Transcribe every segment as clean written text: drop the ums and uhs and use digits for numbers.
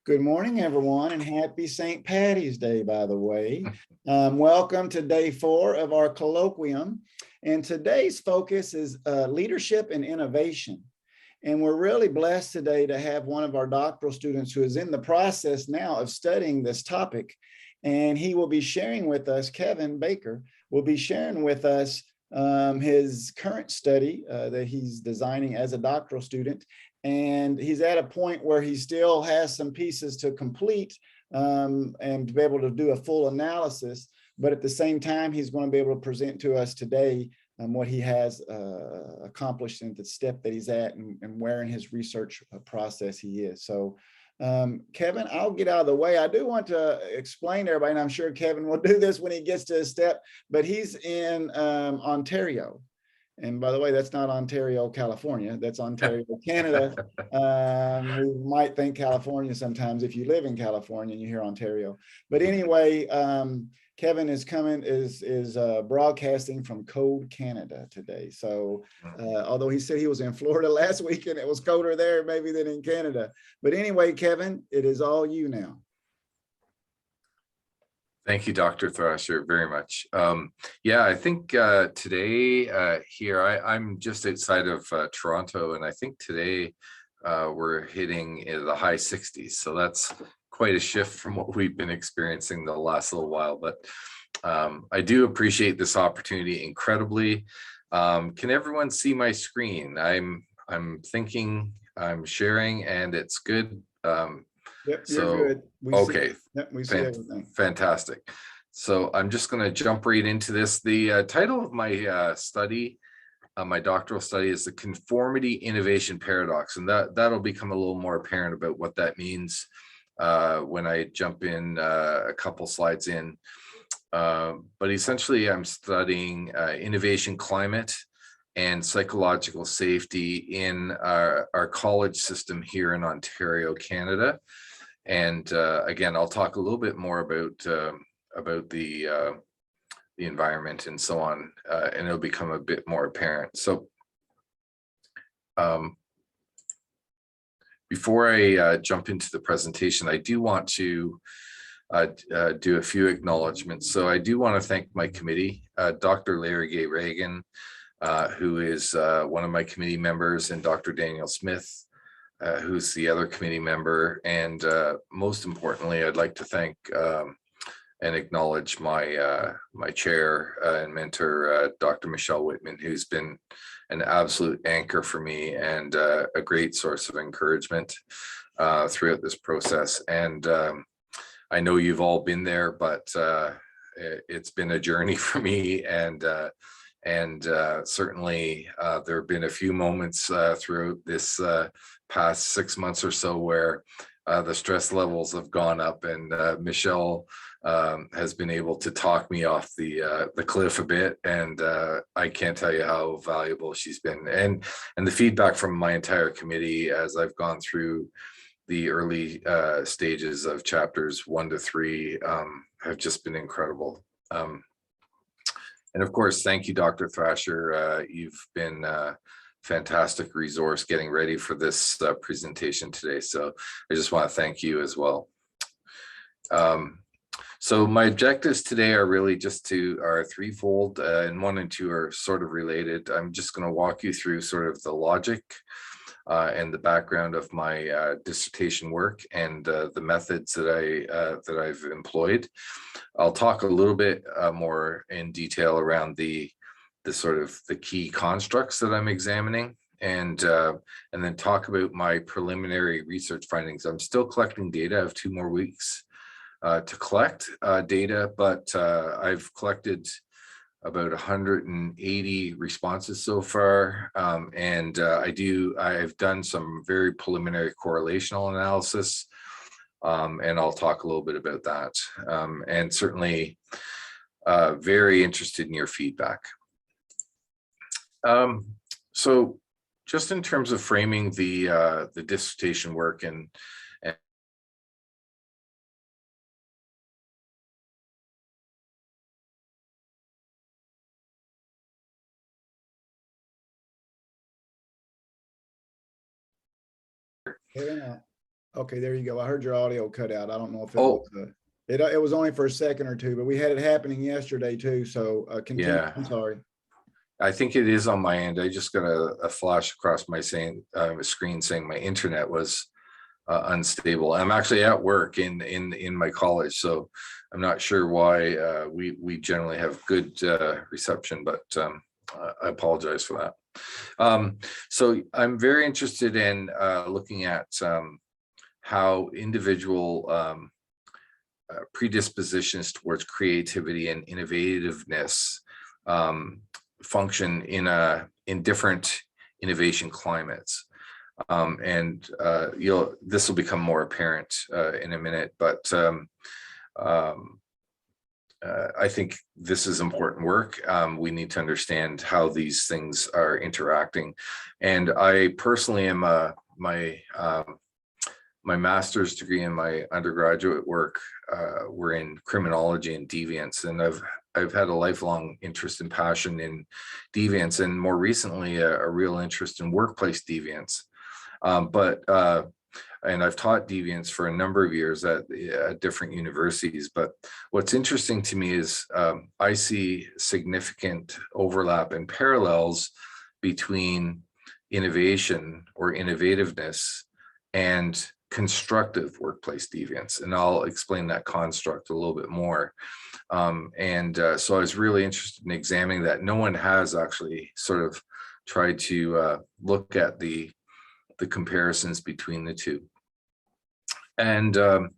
Good morning, everyone, and happy St. Patty's Day, by the way. Welcome to day 4 of our colloquium. And today's focus is leadership and innovation. And we're really blessed today to have one of our doctoral students who is in the process now of studying this topic. And he will be sharing with us, Kevin Baker, will be sharing with us his current study that he's designing as a doctoral student. And he's at a point where he still has some pieces to complete and to be able to do a full analysis. But at the same time, he's going to be able to present to us today what he has accomplished in the step that he's at and where in his research process he is. So Kevin, I'll get out of the way. I do want to explain to everybody, and I'm sure Kevin will do this when he gets to his step, but he's in Ontario. And by the way, that's not Ontario, California. That's Ontario, Canada. We might think California sometimes if you live in California and you hear Ontario. But anyway, Kevin is broadcasting from cold Canada today. So although he said he was in Florida last week and it was colder there maybe than in Canada. But anyway, Kevin, it is all you now. Thank you, Dr. Thrasher, very much. Yeah, I think today here, I'm just outside of Toronto, and I think today we're hitting the high 60s. So that's quite a shift from what we've been experiencing the last little while. But I do appreciate this opportunity incredibly. Can everyone see my screen? I'm thinking I'm sharing, and it's good. Yep, so you're good. We see everything. Fantastic. So I'm just going to jump right into this. The title of my study, my doctoral study, is the conformity innovation paradox, and that'll become a little more apparent about what that means when I jump in a couple slides in. But essentially, I'm studying innovation climate and psychological safety in our college system here in Ontario, Canada. And again, I'll talk a little bit more about the environment and so on, and it'll become a bit more apparent. So before I jump into the presentation, I do want to do a few acknowledgements. So I do want to thank my committee, Dr. Larry Gay Reagan, who is one of my committee members, and Dr. Daniel Smith, who's the other committee member. And most importantly, I'd like to thank and acknowledge my my chair and mentor, Dr. Michelle Whitman, who's been an absolute anchor for me and a great source of encouragement throughout this process. And I know you've all been there, but it's been a journey for me. And certainly there have been a few moments throughout this past 6 months or so where the stress levels have gone up, and Michelle has been able to talk me off the cliff a bit, and I can't tell you how valuable she's been. And the feedback from my entire committee as I've gone through the early stages of chapters 1 to 3 have just been incredible. And of course, thank you, Dr. Thrasher. You've been a fantastic resource getting ready for this presentation today. So I just want to thank you as well. So my objectives today are really are threefold, and 1 and 2 are sort of related. I'm just going to walk you through sort of the logic and the background of my dissertation work and the methods that I've employed. I'll talk a little bit more in detail around the sort of the key constructs that I'm examining, and then talk about my preliminary research findings. I'm still collecting data. I have 2 more weeks to collect data, but I've collected about 180 responses so far, and I've done some very preliminary correlational analysis, and I'll talk a little bit about that, and certainly very interested in your feedback. So just in terms of framing the dissertation work and Okay, there you go. I heard your audio cut out. I don't know if it Oh, was, it was only for a second or two, but we had it happening yesterday too. So continue. yeah. I'm sorry. I think it is on my end. I just got a flash across my screen saying my internet was unstable. I'm actually at work in my college, so I'm not sure why we generally have good reception, but I apologize for that. So I'm very interested in looking at how individual predispositions towards creativity and innovativeness function in different innovation climates. And this will become more apparent in a minute, but I think this is important work. We need to understand how these things are interacting. And I personally am my master's degree and my undergraduate work were in criminology and deviance, and I've had a lifelong interest and passion in deviance, and more recently a real interest in workplace deviance. And I've taught deviance for a number of years at different universities. But what's interesting to me is I see significant overlap and parallels between innovation or innovativeness and constructive workplace deviance. And I'll explain that construct a little bit more. So I was really interested in examining that. No one has actually sort of tried to look at the comparisons between the two. And the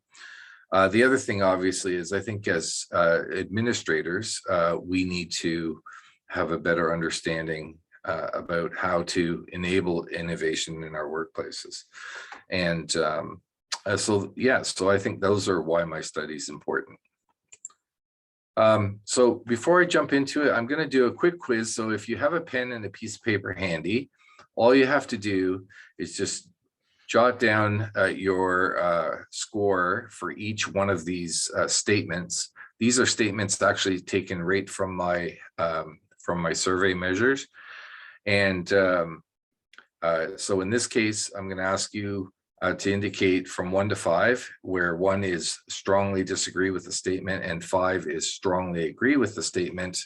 other thing, obviously, is I think as administrators, we need to have a better understanding about how to enable innovation in our workplaces. And so I think those are why my study is important. So before I jump into it, I'm going to do a quick quiz. So if you have a pen and a piece of paper handy, all you have to do is just jot down your score for each one of these statements. These are statements actually taken right from my survey measures. And so in this case, I'm going to ask you to indicate from 1 to 5, where 1 is strongly disagree with the statement and 5 is strongly agree with the statement.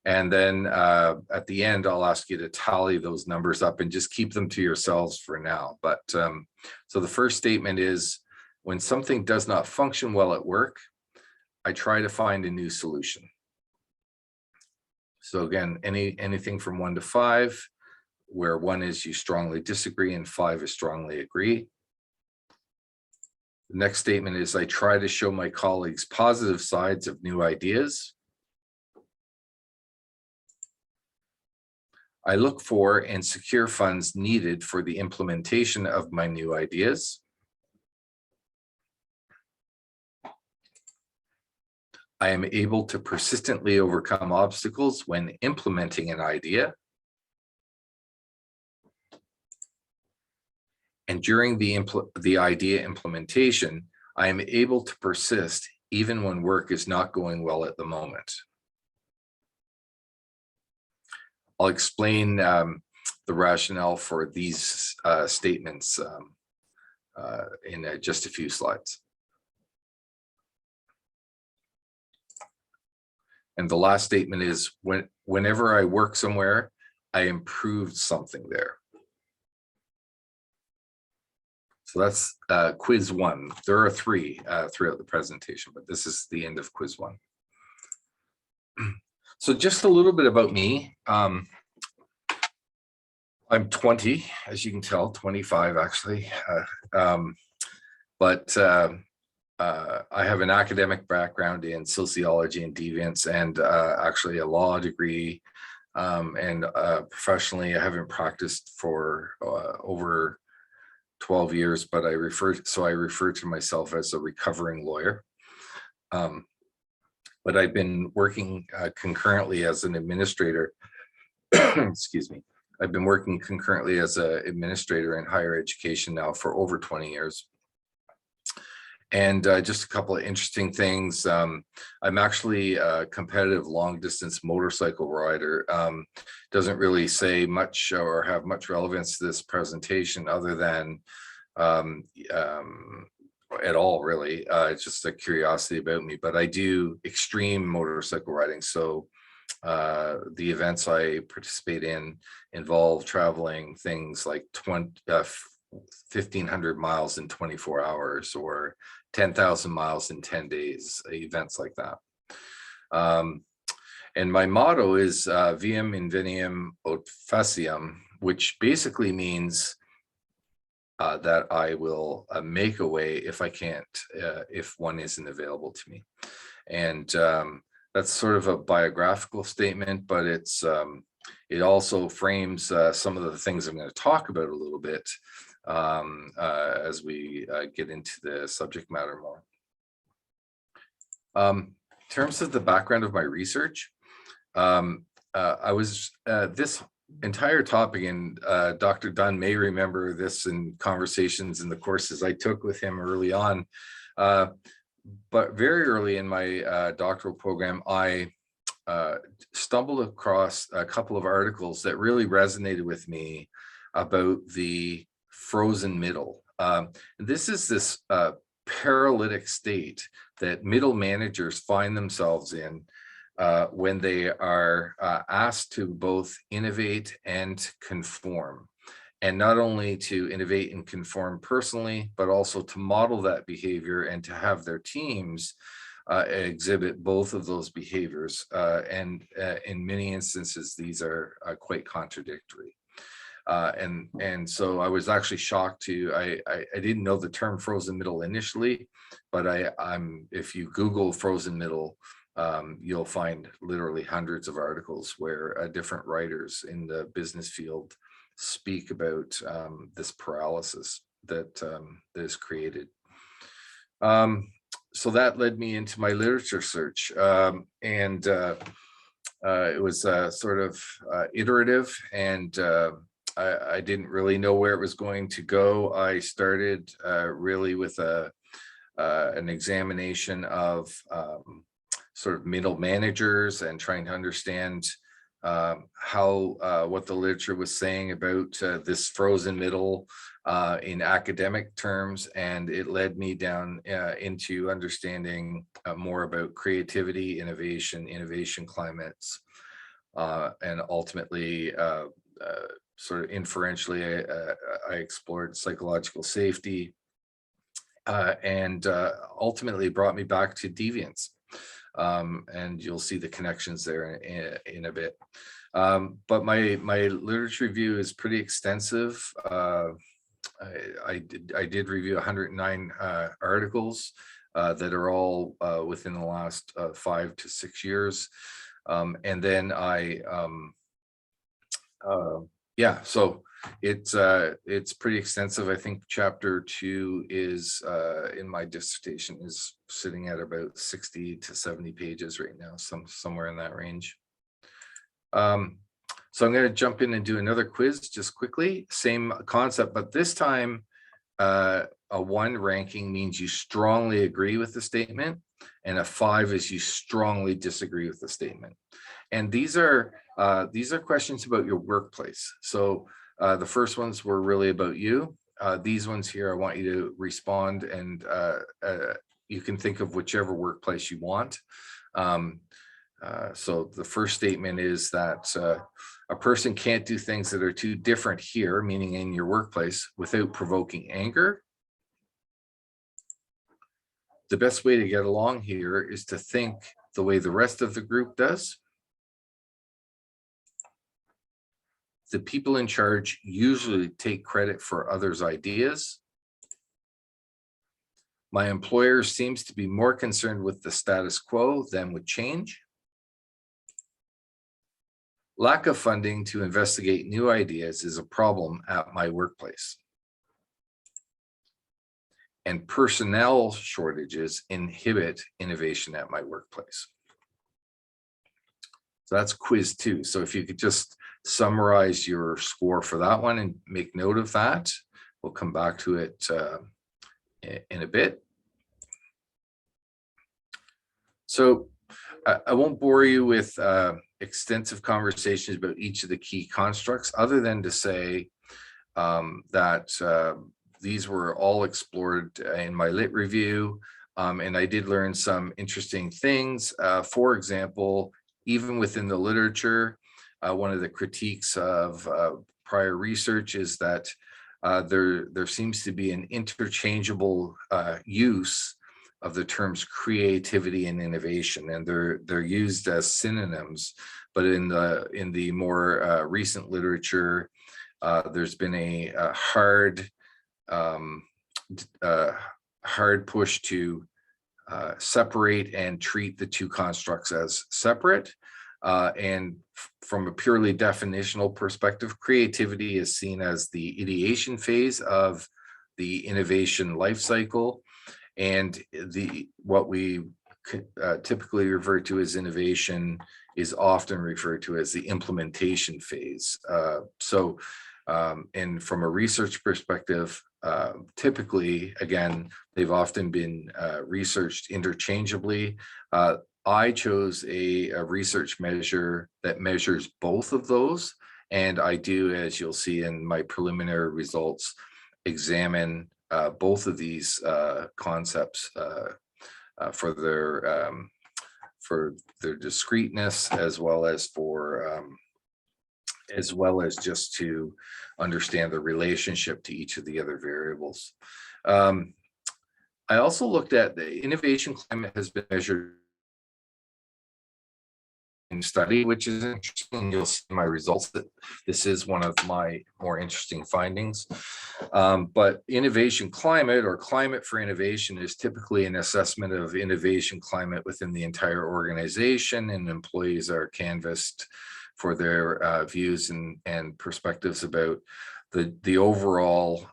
And then at the end, I'll ask you to tally those numbers up and just keep them to yourselves for now. But so the first statement is, when something does not function well at work, I try to find a new solution. So again, anything from 1 to 5, where 1 is you strongly disagree and 5 is strongly agree. The next statement is, I try to show my colleagues positive sides of new ideas. I look for and secure funds needed for the implementation of my new ideas. I am able to persistently overcome obstacles when implementing an idea. And during the idea implementation, I am able to persist even when work is not going well at the moment. I'll explain the rationale for these statements in just a few slides. And the last statement is, whenever I work somewhere, I improved something there. So that's quiz 1. There are 3 throughout the presentation, but this is the end of quiz 1. So just a little bit about me. I'm 20, as you can tell, 25 actually. But I have an academic background in sociology and deviance, and actually a law degree. And professionally, I haven't practiced for over 12 years, but I refer to myself as a recovering lawyer. But I've been working concurrently as an administrator. Excuse me. I've been working concurrently as an administrator in higher education now for over 20 years. And just a couple of interesting things. I'm actually a competitive long distance motorcycle rider. Doesn't really say much or have much relevance to this presentation, other than at all, really. It's just a curiosity about me, but I do extreme motorcycle riding. So the events I participate in involve traveling things like 1,500 miles in 24 hours or 10,000 miles in 10 days, events like that. And my motto is viam inveniam aut faciam, which basically means that I will make a way if I can't, if one isn't available to me. And that's sort of a biographical statement, but it also frames some of the things I'm going to talk about a little bit as we get into the subject matter more. In terms of the background of my research, I was this entire topic, and Dr. Dunn may remember this in conversations in the courses I took with him early on, but very early in my doctoral program, I stumbled across a couple of articles that really resonated with me about the frozen middle. This is this paralytic state that middle managers find themselves in when they are asked to both innovate and conform. And not only to innovate and conform personally, but also to model that behavior and to have their teams exhibit both of those behaviors. And in many instances, these are quite contradictory. And so I was actually shocked to, I didn't know the term frozen middle initially, but if you Google frozen middle, you'll find literally hundreds of articles where different writers in the business field speak about this paralysis that is created. So that led me into my literature search, and it was sort of iterative, and I didn't really know where it was going to go. I started really with an examination of sort of middle managers and trying to understand what the literature was saying about this frozen middle in academic terms, and it led me down into understanding more about creativity, innovation climates, and ultimately sort of inferentially I explored psychological safety, and ultimately brought me back to deviance. And you'll see the connections there in a bit. But my literature review is pretty extensive. I did review 109 articles that are all within the last 5 to 6 years. And then so it's pretty extensive. I think chapter 2 is in my dissertation is sitting at about 60 to 70 pages right now, somewhere in that range. So I'm going to jump in and do another quiz just quickly. Same concept, but this time a 1 ranking means you strongly agree with the statement, and a 5 is you strongly disagree with the statement. And these are questions about your workplace. So the first ones were really about you. These ones here, I want you to respond, and you can think of whichever workplace you want. So the first statement is that a person can't do things that are too different here, meaning in your workplace, without provoking anger. The best way to get along here is to think the way the rest of the group does. The people in charge usually take credit for others' ideas. My employer seems to be more concerned with the status quo than with change. Lack of funding to investigate new ideas is a problem at my workplace. And personnel shortages inhibit innovation at my workplace. So that's quiz 2. So if you could just summarize your score for that one and make note of that. We'll come back to it in a bit. So I won't bore you with extensive conversations about each of the key constructs, other than to say that these were all explored in my lit review, and I did learn some interesting things. For example, even within the literature, one of the critiques of prior research is that there seems to be an interchangeable use of the terms creativity and innovation, and they're used as synonyms. But in the more recent literature, there's been a hard push to separate and treat the two constructs as separate. And from a purely definitional perspective, creativity is seen as the ideation phase of the innovation life cycle, and what we typically refer to as innovation is often referred to as the implementation phase. And from a research perspective, typically, again, they've often been researched interchangeably. I chose a research measure that measures both of those, and I do, as you'll see in my preliminary results, examine both of these concepts for their discreteness, as well as just to understand the relationship to each of the other variables. I also looked at the innovation climate has been measured in study, which is interesting. You'll see in my results that this is one of my more interesting findings. But innovation climate, or climate for innovation, is typically an assessment of innovation climate within the entire organization, and employees are canvassed for their views and perspectives about the overall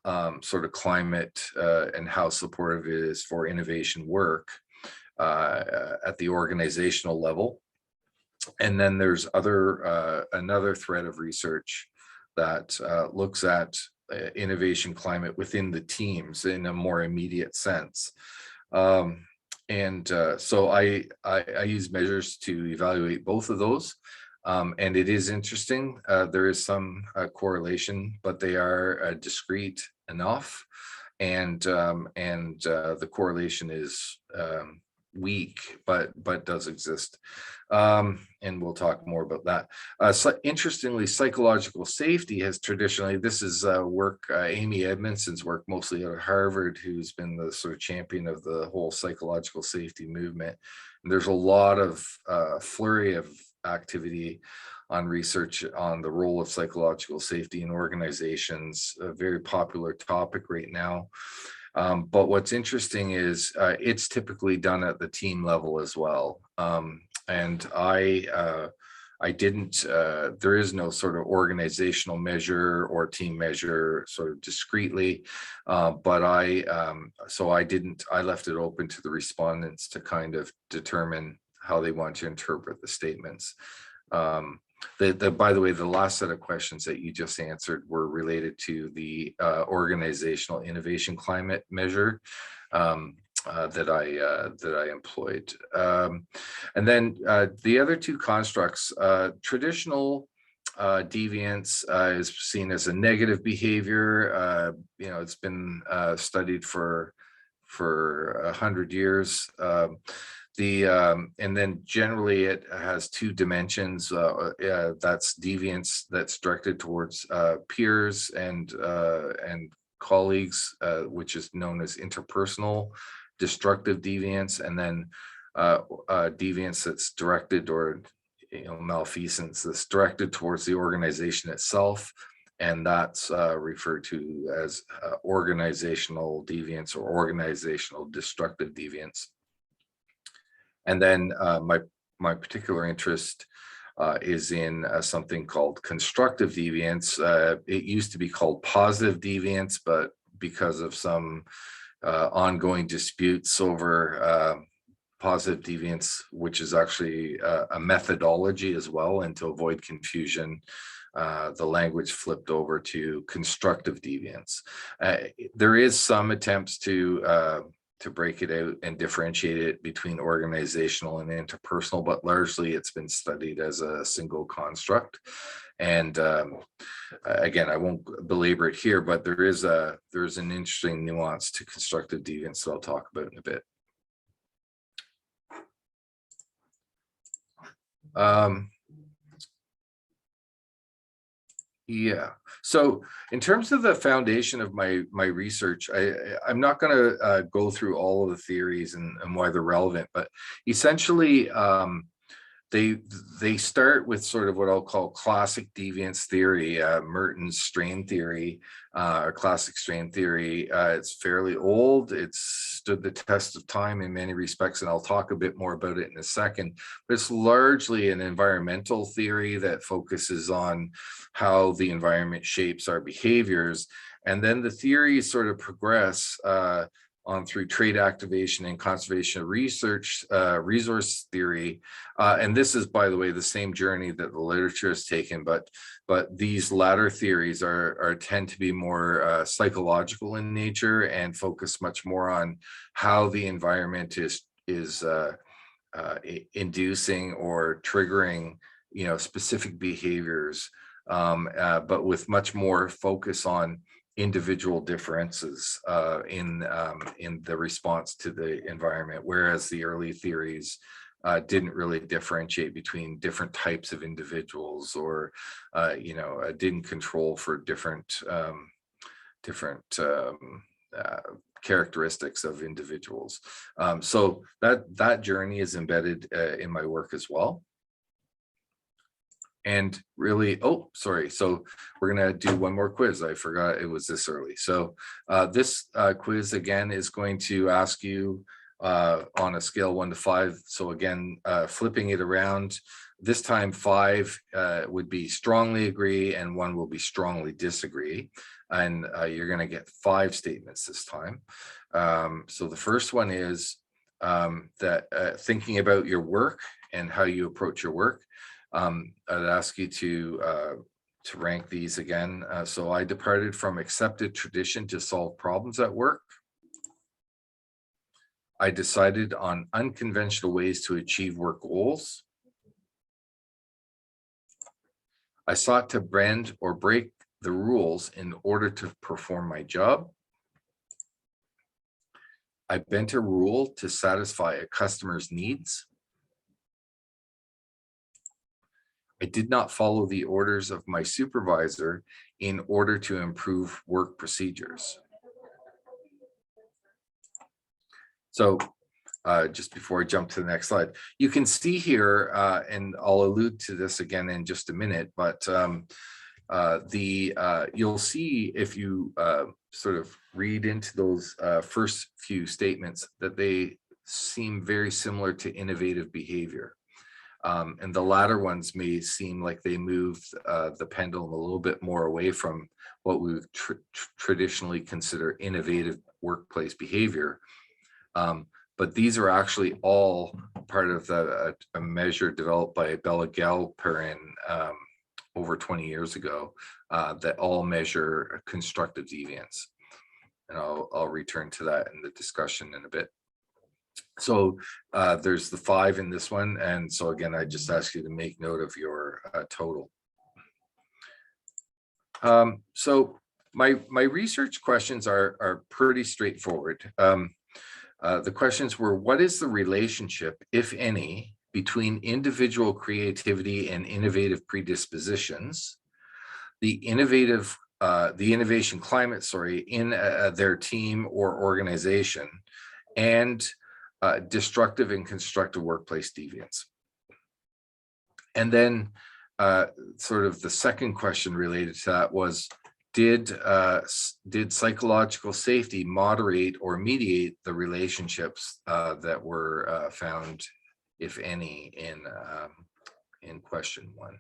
sort of climate and how supportive it is for innovation work at the organizational level. And then there's another thread of research that looks at innovation climate within the teams in a more immediate sense. So I use measures to evaluate both of those. And it is interesting. There is some correlation, but they are discrete enough, and the correlation is weak, but does exist. And we'll talk more about that. So interestingly, psychological safety has traditionally, this is work, Amy Edmondson's work, mostly out of Harvard, who's been the sort of champion of the whole psychological safety movement. And there's a lot of flurry of activity on research on the role of psychological safety in organizations, a very popular topic right now. But what's interesting is it's typically done at the team level as well. And I didn't, there is no sort of organizational measure or team measure sort of discreetly, but I left it open to the respondents to kind of determine how they want to interpret the statements. By the way, the last set of questions that you just answered were related to the organizational innovation climate measure that I employed. And then the other two constructs, traditional deviance is seen as a negative behavior. It's been studied for 100 years. And then generally it has two dimensions. That's deviance that's directed towards peers and colleagues, which is known as interpersonal destructive deviance, and then deviance that's directed, or malfeasance that's directed towards the organization itself, and that's referred to as organizational deviance or organizational destructive deviance. And then my particular interest is in something called constructive deviance. It used to be called positive deviance, but because of some ongoing disputes over positive deviance, which is actually a methodology as well, and to avoid confusion, the language flipped over to constructive deviance. There is some attempts to break it out and differentiate it between organizational and interpersonal, but largely it's been studied as a single construct. And again, I won't belabor it here, but there's an interesting nuance to constructive deviance that I'll talk about in a bit. Yeah. So in terms of the foundation of my research, I'm not going to go through all of the theories and why they're relevant, but essentially they start with sort of what I'll call classic deviance theory, Merton's strain theory, or classic strain theory. It's fairly old. It's stood the test of time in many respects, and I'll talk a bit more about it in a second. But it's largely an environmental theory that focuses on how the environment shapes our behaviors. And then the theories sort of progress on through trait activation and conservation research, resource theory. And this is, by the way, the same journey that the literature has taken, but these latter theories tend to be more psychological in nature and focus much more on how the environment is inducing or triggering, specific behaviors, but with much more focus on individual differences in the response to the environment, whereas the early theories didn't really differentiate between different types of individuals, or didn't control for different characteristics of individuals. So that journey is embedded in my work as well. And really, oh, sorry. So we're going to do one more quiz. I forgot it was this early. So this quiz, again, is going to ask you on a scale 1 to 5. So again, flipping it around, this time 5 would be strongly agree and 1 will be strongly disagree. And you're going to get 5 statements this time. So the first one is that thinking about your work and how you approach your work. I'd ask you to rank these again. So I departed from accepted tradition to solve problems at work. I decided on unconventional ways to achieve work goals. I sought to bend or break the rules in order to perform my job. I bent a rule to satisfy a customer's needs. I did not follow the orders of my supervisor in order to improve work procedures. So just before I jump to the next slide, you can see here, and I'll allude to this again in just a minute, but you'll see if you sort of read into those first few statements that they seem very similar to innovative behavior. And the latter ones may seem like they move the pendulum a little bit more away from what we would traditionally consider innovative workplace behavior. But these are actually all part of a measure developed by Bella Galperin over 20 years ago that all measure constructive deviance. And I'll return to that in the discussion in a bit. So there's the 5 in this one. And so again, I just ask you to make note of your total. So my research questions are pretty straightforward. The questions were, what is the relationship, if any, between individual creativity and innovative predispositions, the innovation climate, in their team or organization, and destructive and constructive workplace deviance? And then sort of the second question related to that was, did psychological safety moderate or mediate the relationships that were found, if any, in question 1?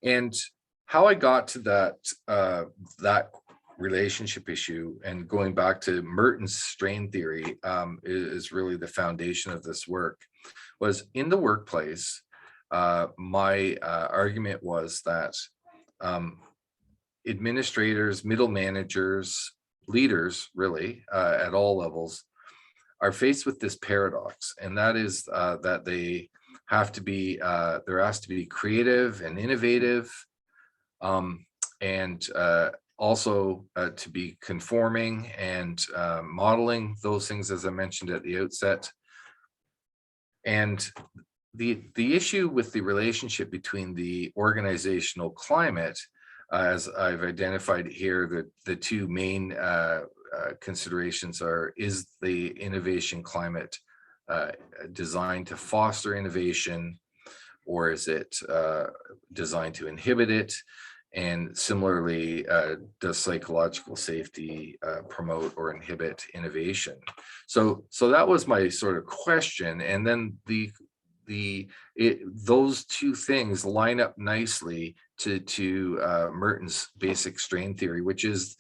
And how I got to that relationship issue, and going back to Merton's strain theory, is really the foundation of this work, was in the workplace. My argument was that administrators, middle managers, leaders really at all levels are faced with this paradox, and that is that they have to be, there has to be creative and innovative, and also to be conforming and modeling those things, as I mentioned at the outset. And the issue with the relationship between the organizational climate, as I've identified here, the two main considerations are: is the innovation climate designed to foster innovation, or is it designed to inhibit it? And similarly, does psychological safety promote or inhibit innovation? So that was my sort of question. And then those two things line up nicely to Merton's basic strain theory, which is,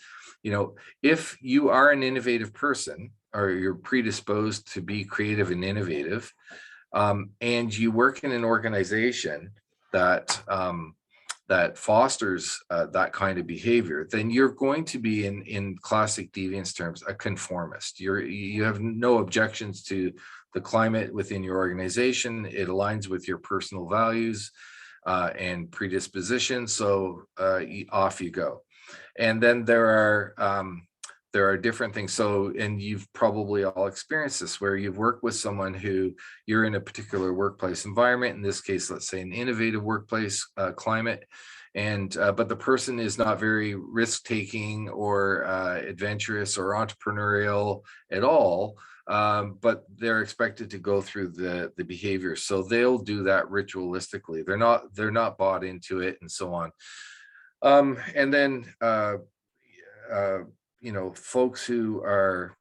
if you are an innovative person, or you're predisposed to be creative and innovative, and you work in an organization that fosters that kind of behavior, then you're going to be, in classic deviance terms, a conformist. You have no objections to the climate within your organization. It aligns with your personal values and predispositions. So off you go. And then there are different things. So, and you've probably all experienced this, where you've worked with someone who you're in a particular workplace environment, in this case, let's say an innovative workplace climate, and but the person is not very risk-taking or adventurous or entrepreneurial at all, but they're expected to go through the behavior. So they'll do that ritualistically. They're not bought into it, and so on. And then folks who are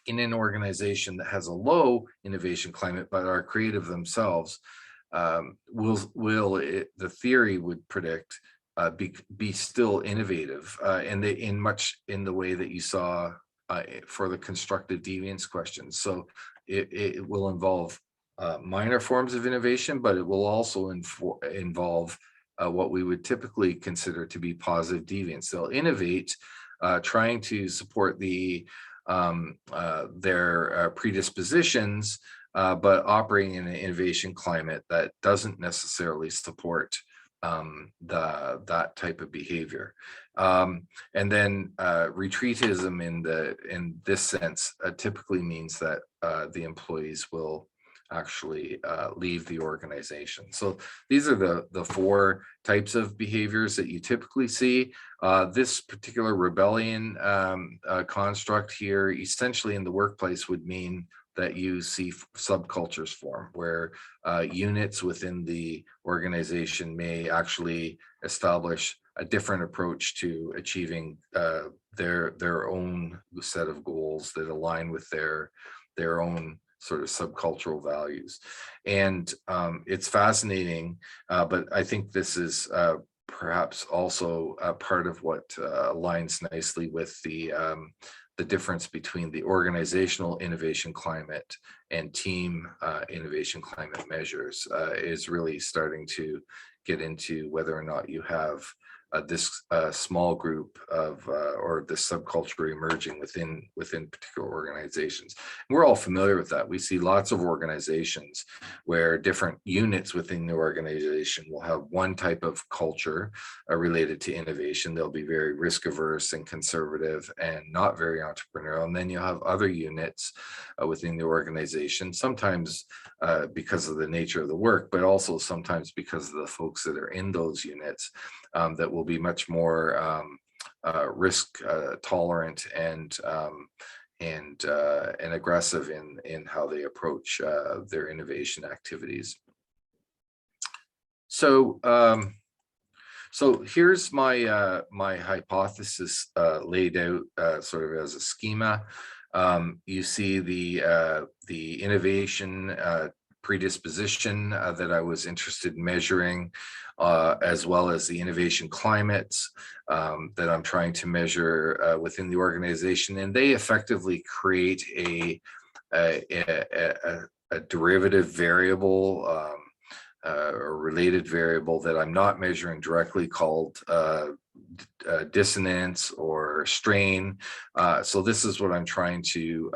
in an organization that has a low innovation climate but are creative themselves, the theory would predict be still innovative, and in the way that you saw for the constructive deviance questions. So it will involve minor forms of innovation, but it will also involve what we would typically consider to be positive deviance. They'll innovate, trying to support their predispositions, but operating in an innovation climate that doesn't necessarily support that type of behavior. And then retreatism in this sense typically means that the employees will actually leave the organization. So these are the four types of behaviors that you typically see. This particular rebellion construct here, essentially in the workplace, would mean that you see subcultures form, where units within the organization may actually establish a different approach to achieving their own set of goals that align with their own sort of subcultural values. And it's fascinating, but I think this is perhaps also a part of what aligns nicely with the difference between the organizational innovation climate and team innovation climate measures, is really starting to get into whether or not you have this small group of or this subculture emerging within particular organizations. And we're all familiar with that. We see lots of organizations where different units within the organization will have one type of culture related to innovation. They'll be very risk averse and conservative and not very entrepreneurial. And then you'll have other units within the organization, sometimes because of the nature of the work, but also sometimes because of the folks that are in those units, that will be much more risk tolerant and aggressive in how they approach their innovation activities. So here's my my hypothesis laid out sort of as a schema. You see the innovation predisposition that I was interested in measuring, as well as the innovation climates that I'm trying to measure within the organization, and they effectively create a derivative variable or related variable that I'm not measuring directly called dissonance or strain. So this is what I'm trying to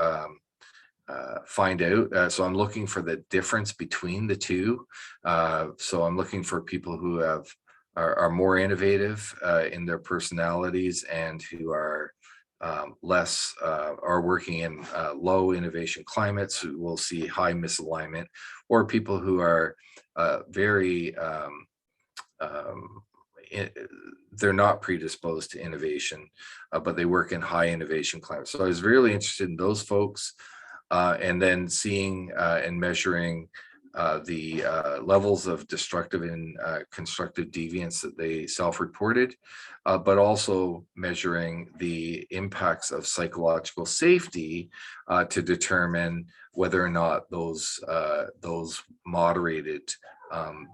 find out. So I'm looking for the difference between the two. So I'm looking for people who are more innovative in their personalities and who are less are working in low innovation climates who will see high misalignment, or people who are very they're not predisposed to innovation, but they work in high innovation climates. So I was really interested in those folks, and then seeing and measuring the levels of destructive and constructive deviance that they self-reported, but also measuring the impacts of psychological safety to determine whether or not those moderated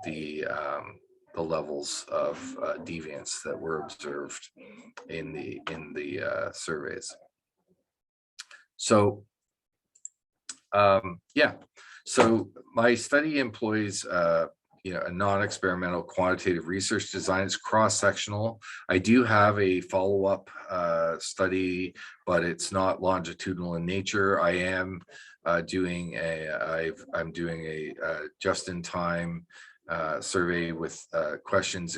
the levels of deviance that were observed in the surveys. So yeah, so my study employs a non-experimental quantitative research design. It's cross-sectional. I do have a follow-up study, but it's not longitudinal in nature. I am doing I'm doing a just-in-time survey with questions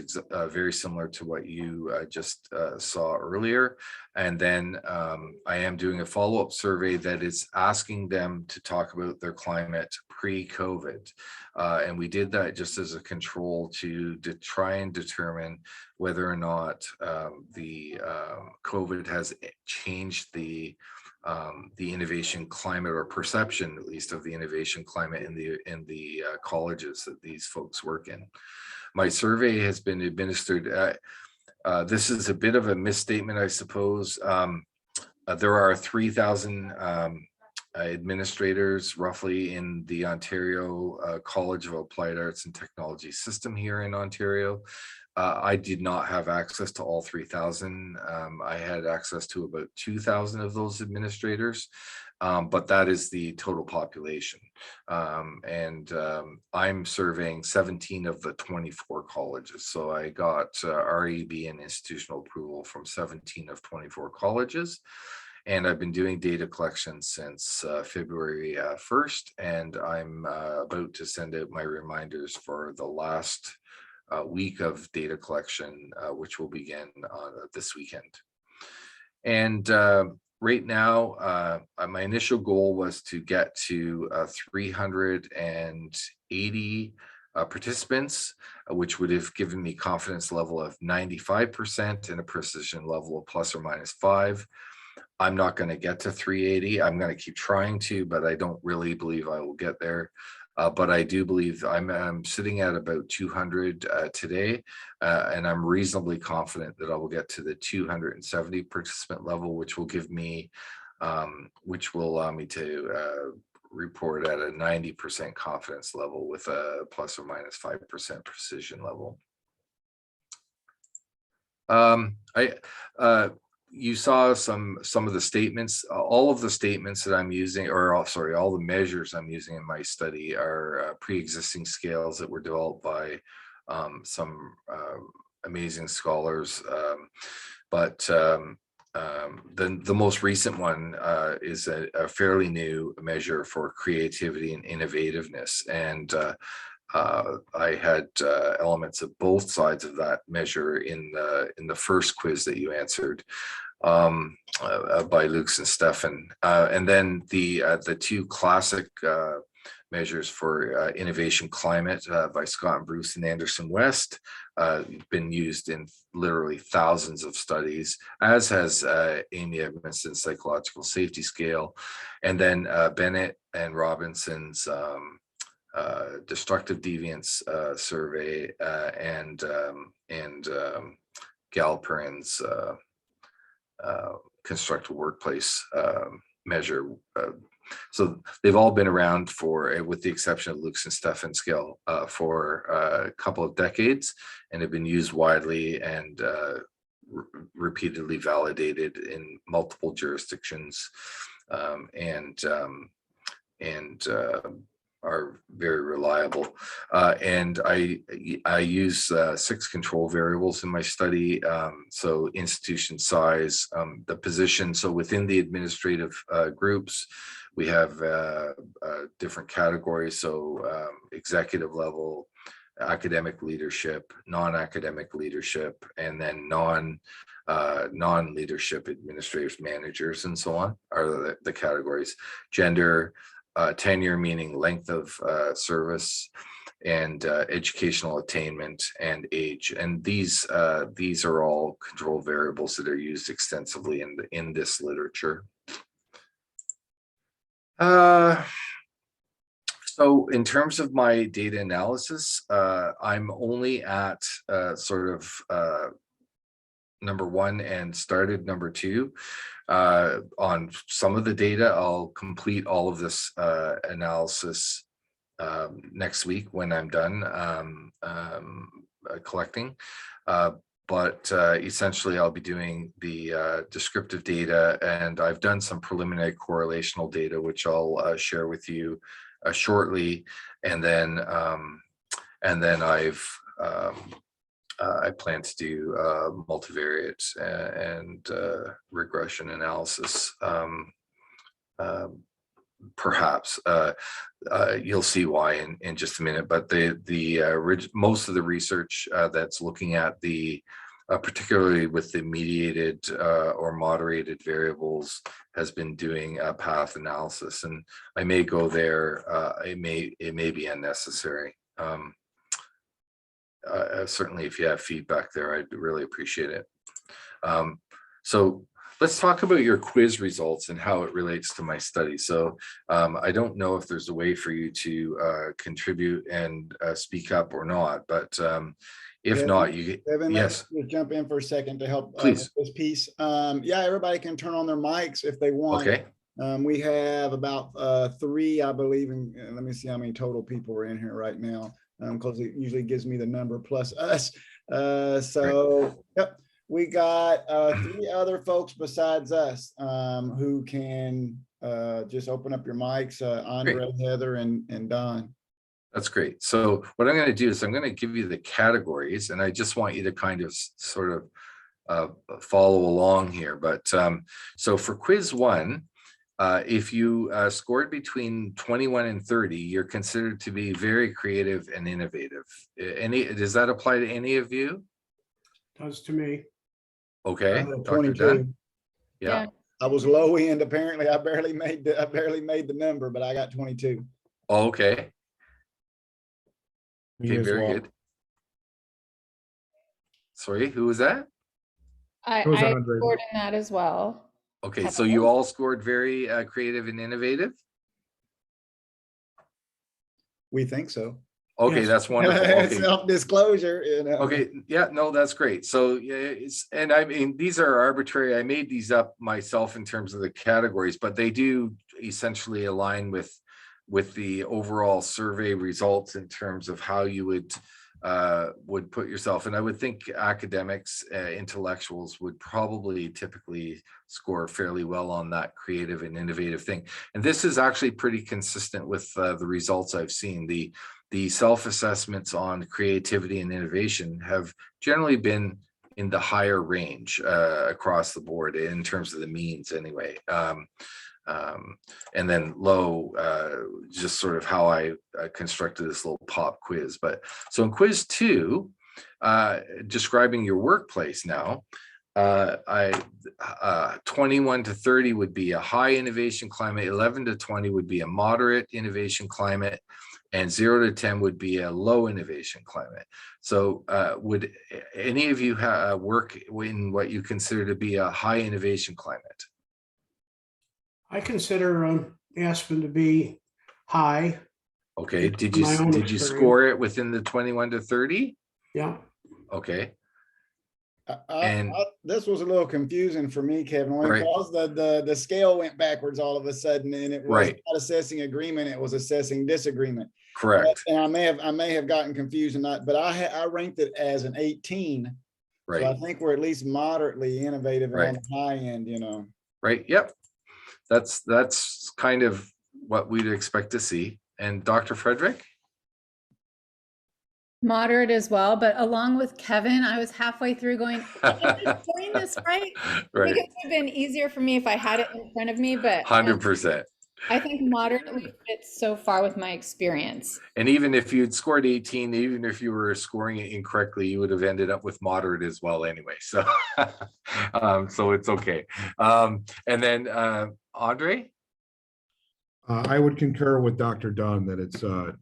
very similar to what you just saw earlier. And then I am doing a follow-up survey that is asking them to talk about their climate pre-COVID. And we did that just as a control to try and determine whether or not the COVID has changed the innovation climate, or perception at least of the innovation climate in the colleges that these folks work in. My survey has been administered. This is a bit of a misstatement, I suppose. There are 3,000 administrators roughly in the Ontario College of Applied Arts and Technology system here in Ontario. I did not have access to all 3,000. I had access to about 2,000 of those administrators, but that is the total population. I'm surveying 17 of the 24 colleges. So I got REB and institutional approval from 17 of 24 colleges. And I've been doing data collection since February 1st, and I'm about to send out my reminders for the last week of data collection, which will begin on this weekend. And right now, my initial goal was to get to 380 participants, which would have given me confidence level of 95% and a precision level of ±5. I'm not going to get to 380. I'm going to keep trying to, but I don't really believe I will get there. But I do believe I'm sitting at about 200 today, and I'm reasonably confident that I will get to the 270 participant level, which will give me, which will allow me to report at a 90% confidence level with a ±5% precision level. You saw some of the statements. All of the statements that I'm using, or sorry, all the measures I'm using in my study are pre-existing scales that were developed by some amazing scholars. But the most recent one is a fairly new measure for creativity and innovativeness, and I had elements of both sides of that measure in the first quiz that you answered by Lux and Stefan, and then the two classic measures for innovation climate by Scott and Bruce and Anderson West been used in literally thousands of studies, as has Amy Edmondson's psychological safety scale, and then Bennett and Robinson's destructive deviance survey, and Galperin's constructive workplace measure. So they've all been around for, with the exception of Lux and Stefan scale, for a couple of decades, and have been used widely and repeatedly validated in multiple jurisdictions, and very reliable. And I use 6 control variables in my study. So institution size, the position. So within the administrative groups, we have different categories. So executive level, academic leadership, non-academic leadership, and then non-leadership administrators, managers, and so on are the categories. Gender, tenure, meaning length of service, and educational attainment, and age. And these are all control variables that are used extensively in this literature. So in terms of my data analysis, I'm only at number 1 and started number 2 on some of the data. I'll complete all of this analysis next week when I'm done collecting. But essentially, I'll be doing the descriptive data, and I've done some preliminary correlational data, which I'll share with you shortly, and then I plan to do multivariate and regression analysis. Perhaps you'll see why in just a minute. But most of the research that's looking at the particularly with the mediated or moderated variables has been doing a path analysis, and I may go there. It may be unnecessary. Certainly, if you have feedback there, I'd really appreciate it. So let's talk about your quiz results and how it relates to my study. So I don't know if there's a way for you to contribite and speak up or not, but if Kevin, not, you Kevin, yes, let's jump in for a second to help please. with this piece. Yeah, everybody can turn on their mics if they want. Okay. We have about 3, I believe, and let me see how many total people are in here right now, because it usually gives me the number plus us. So yep, we got 3 other folks besides us who can just open up your mics, Andre, Great. Heather, and Don. That's great. So what I'm going to do is I'm going to give you the categories, and I just want you to kind of sort of follow along here. But so for quiz 1, if you scored between 21 and 30, you're considered to be very creative and innovative. Does that apply to any of you? Does to me. Okay, Dr. 22. Dunn? Yeah. I was low end. Apparently, I barely made the number, but I got 22. Oh, okay. Okay, as very well. good. Sorry, who was that? I scored in that as well. Okay, so you all scored very creative and innovative? We think so. Okay, Yes. that's wonderful. Okay. Self-disclosure, you know. Okay, yeah, no, that's great. So yeah, and I mean, these are arbitrary. I made these up myself in terms of the categories, but they do essentially align with the overall survey results in terms of how you would put yourself. And I would think academics, intellectuals would probably typically score fairly well on that creative and innovative thing. And this is actually pretty consistent with the results I've seen. The self-assessments on creativity and innovation have generally been in the higher range across the board in terms of the means anyway. And then low, just sort of how I constructed this little pop quiz. But so in quiz 2, describing your workplace now, 21 to 30 would be a high innovation climate, 11 to 20 would be a moderate innovation climate, and 0 to 10 would be a low innovation climate. So would any of you work in what you consider to be a high innovation climate? I consider Aspen to be high. Okay, did My own you experience. score it within the 21 to 30? Yeah. Okay. This was a little confusing for me, Kevin, only because the scale went backwards all of a sudden, and it was not assessing agreement; it was assessing disagreement. Correct. And I may have gotten confused in that, but I ranked it as an 18. Right. So I think we're at least moderately innovative and on the high end, you know. Right. Yep. That's kind of what we'd expect to see. And Dr. Frederick? Moderate as well, but along with Kevin, I was halfway through going, am I doing this right? I Right. think it would have been easier for me if I had it in front of me, but 100%. I think moderately fits so far with my experience. And even if you'd scored 18, even if you were scoring it incorrectly, you would have ended up with moderate as well anyway. So, so it's okay. And then Andre? I would concur with Dr. Dunn that it's a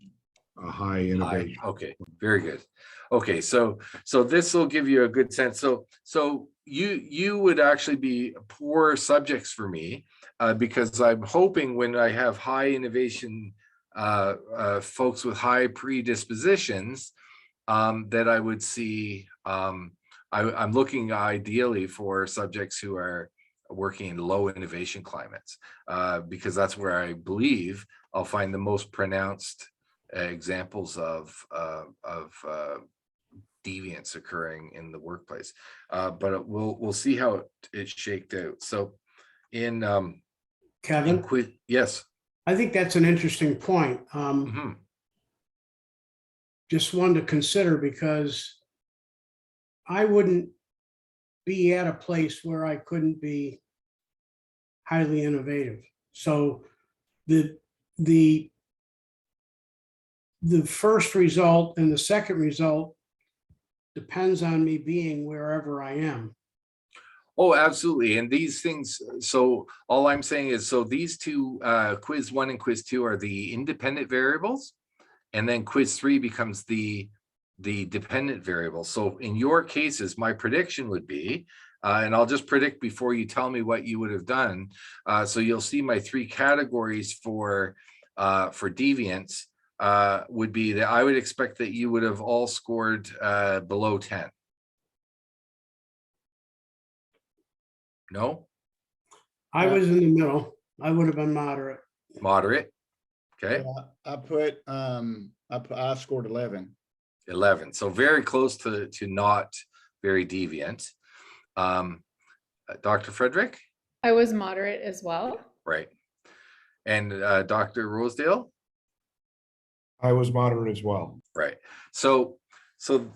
high innovation. Okay, very good. Okay, so this will give you a good sense. So you would actually be poor subjects for me because I'm hoping when I have high innovation folks with high predispositions that I would see. I'm looking ideally for subjects who are working in low innovation climates because that's where I believe I'll find the most pronounced examples of deviance occurring in the workplace, but we'll see how it shaked out. So in Kevin, yes, I think that's an interesting point. Just one to consider, because I wouldn't be at a place where I couldn't be highly innovative. So the first result and the second result depends on me being wherever I am. Oh, absolutely. And these things, so all I'm saying is, so these two, quiz 1 and quiz 2 are the independent variables, and then quiz 3 becomes the dependent variable. So in your cases, my prediction would be, and I'll just predict before you tell me what you would have done. So you'll see my 3 categories for deviance would be that I would expect that you would have all scored below 10. No? I was in the middle. I would have been moderate. Moderate. Okay. I scored 11. 11. So very close to not very deviant. Dr. Frederick? I was moderate as well. Right. And Dr. Rosedale? I was moderate as well. Right. So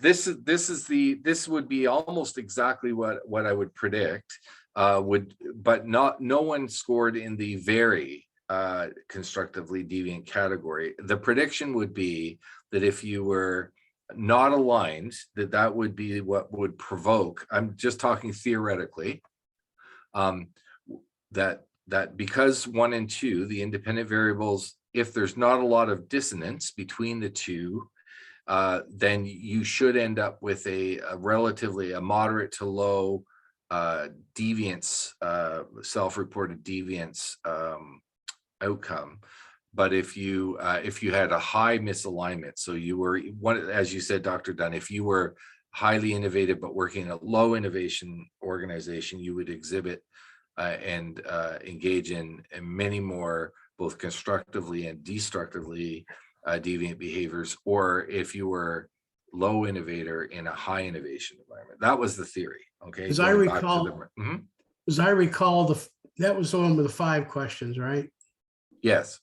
this would be almost exactly what I would predict. But no one scored in the very constructively deviant category. The prediction would be that if you were not aligned, that would be what would provoke. I'm just talking theoretically. That because 1 and 2, the independent variables, if there's not a lot of dissonance between the two, then you should end up with a relatively moderate to low deviance, self-reported deviance outcome. But if you had a high misalignment, so you were as you said, Dr. Dunn, if you were highly innovative but working in a low innovation organization, you would exhibit and engage in many more both constructively and destructively deviant behaviors, or if you were low innovator in a high innovation environment. That was the theory. Okay. As I recall, that was the one with the 5 questions, right? Yes.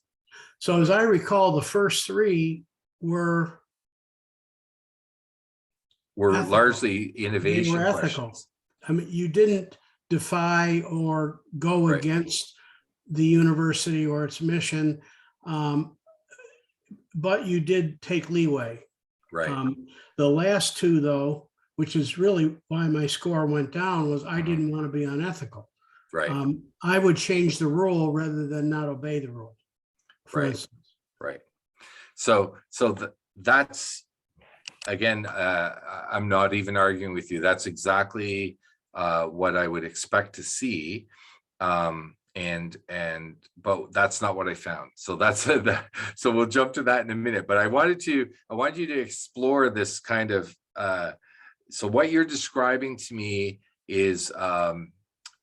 So as I recall, the first 3 were ethical. Largely innovation They were ethical. questions. I mean, you didn't defy or go Right. against the university or its mission, but you did take leeway. Right. The last 2, though, which is really why my score went down, was I didn't want to be unethical. Right. I would change the rule rather than not obey the rule, for instance. Right. So that's, again, I'm not even arguing with you. That's exactly what I would expect to see. But that's not what I found. So that's so we'll jump to that in a minute. But I want you to explore this kind of so what you're describing to me is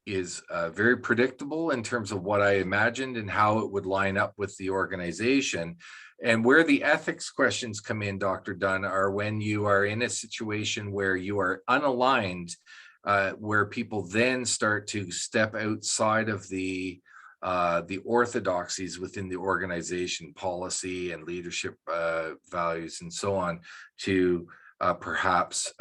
very predictable in terms of what I imagined and how it would line up with the organization. And where the ethics questions come in, Dr. Dunn, are when you are in a situation where you are unaligned, where people then start to step outside of the the orthodoxies within the organization, policy and leadership values and so on, to perhaps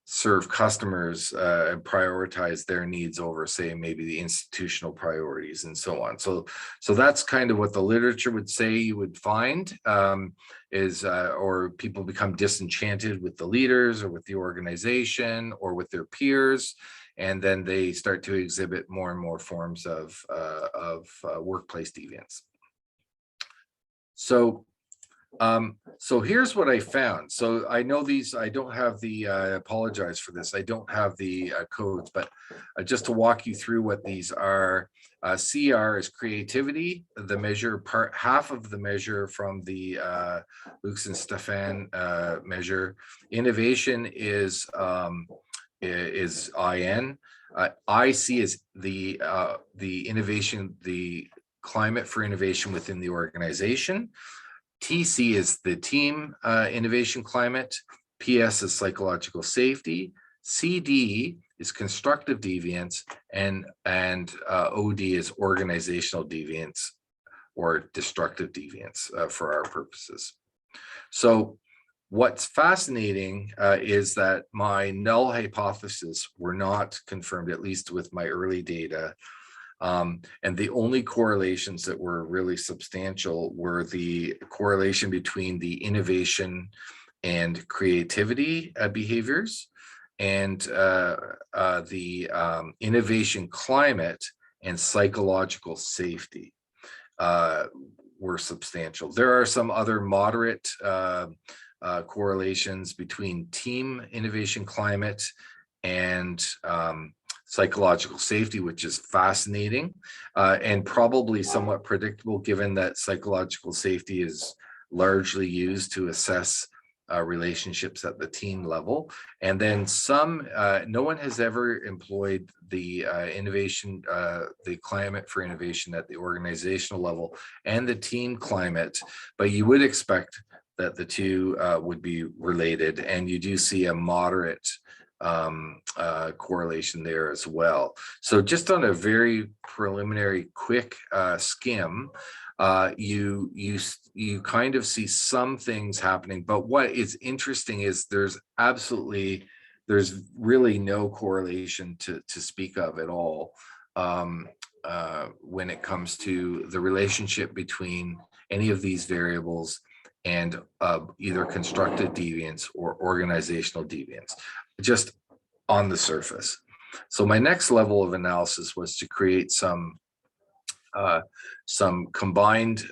serve customers and prioritize their needs over, say, maybe the institutional priorities and so on. So that's kind of what the literature would say you would find, or people become disenchanted with the leaders or with the organization or with their peers, and then they start to exhibit more and more forms of workplace deviance. So here's what I found. So I know these, I don't have the, I apologize for this, I don't have the codes, but just to walk you through what these are. CR is creativity, the measure, half of the measure from the Lux and Stefan measure. Innovation is IN. IC is the innovation, the climate for innovation within the organization. TC is the team innovation climate. PS is psychological safety. CD is constructive deviance, and OD is organizational deviance or destructive deviance for our purposes. So what's fascinating is that my null hypotheses were not confirmed, at least with my early data. And the only correlations that were really substantial were the correlation between the innovation and creativity behaviors, and the innovation climate and psychological safety were substantial. There are some other moderate correlations between team innovation climate and psychological safety, which is fascinating and probably somewhat predictable, given that psychological safety is largely used to assess relationships at the team level. And then no one has ever employed the innovation, the climate for innovation at the organizational level and the team climate, but you would expect that the two would be related, and you do see a moderate correlation there as well. So just on a very preliminary quick skim, you kind of see some things happening, but what is interesting is there's really no correlation to speak of at all when it comes to the relationship between any of these variables and either constructive deviance or organizational deviance, just on the surface. So my next level of analysis was to create some combined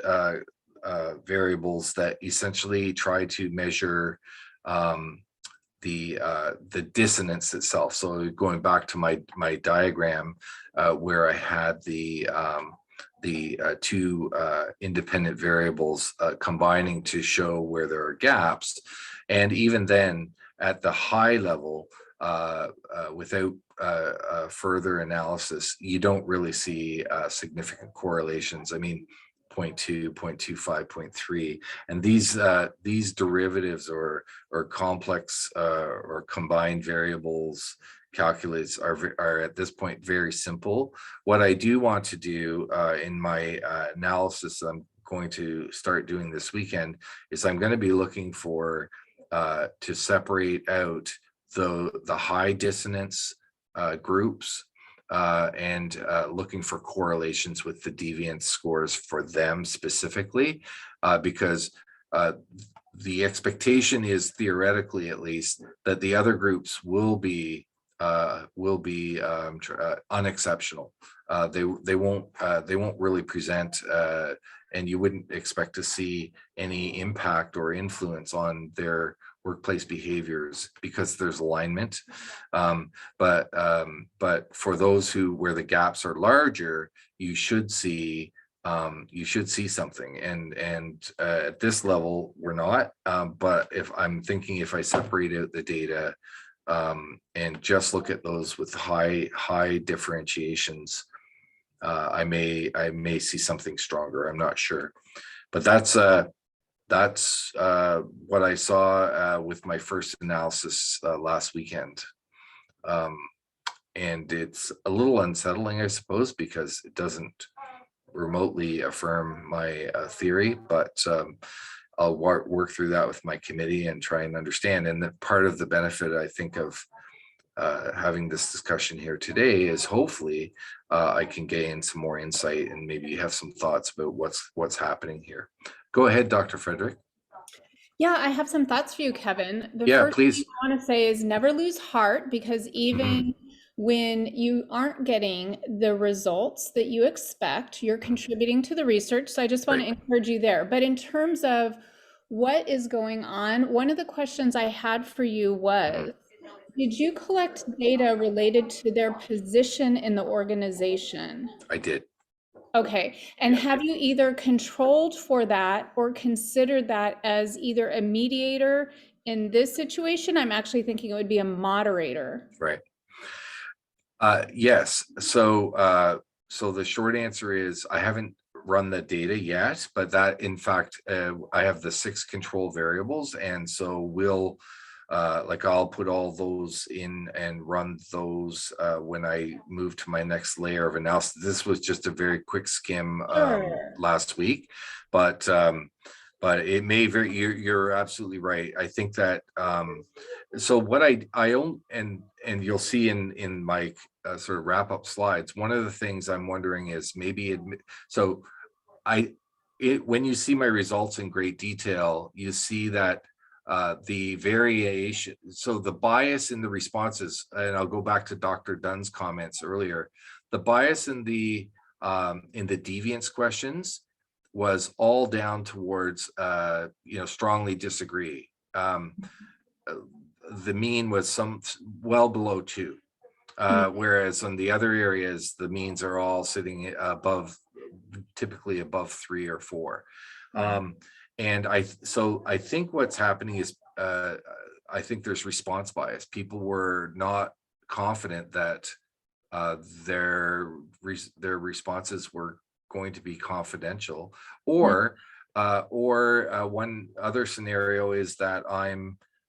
variables that essentially try to measure the dissonance itself. So going back to my diagram where I had the two independent variables combining to show where there are gaps, and even then at the high level, without further analysis, you don't really see significant correlations. I mean, 0.2, 0.25, 0.3, and these derivatives or complex or combined variables calculates are at this point very simple. What I do want to do in my analysis I'm going to start doing this weekend is I'm going to be looking for to separate out the high dissonance groups and looking for correlations with the deviance scores for them specifically, because the expectation is, theoretically at least, that the other groups will be unexceptional. They won't really present, and you wouldn't expect to see any impact or influence on their workplace behaviors because there's alignment. But for those where the gaps are larger, you should see something, and at this level we're not. But if I separate out the data and just look at those with high differentiations, I may see something stronger. I'm not sure, but that's what I saw with my first analysis last weekend. And it's a little unsettling, I suppose, because it doesn't remotely affirm my theory, but I'll work through that with my committee and try and understand. And that part of the benefit, I think, of having this discussion here today is hopefully I can gain some more insight and maybe have some thoughts about what's happening here. Go ahead, Dr. Frederick. Yeah, I have some thoughts for you, Kevin. The Yeah, first please. thing I want to say is never lose heart, because even when you aren't getting the results that you expect, you're contributing to the research. So I just want to encourage you there. But in terms of what is going on, one of the questions I had for you was, did you collect data related to their position in the organization? I did. Okay, and have you either controlled for that or considered that as either a mediator in this situation? I'm actually thinking it would be a moderator. Right. Yes. So the short answer is I haven't run the data yet, but that in fact, I have the 6 control variables. And so we'll, I'll put all those in and run those when I move to my next layer of analysis. This was just a very quick skim last week, but it may you're absolutely right. I think that so what I own, and you'll see in my sort of wrap up slides, one of the things I'm wondering is maybe when you see my results in great detail, you see that the variation, so the bias in the responses, and I'll go back to Dr. Dunn's comments earlier, the bias in the deviance questions was all down towards strongly disagree. The mean was well below 2, whereas on the other areas the means are all sitting typically above 3 or 4. And I think what's happening is I think there's response bias. People were not confident that their responses were going to be confidential, or one other scenario is that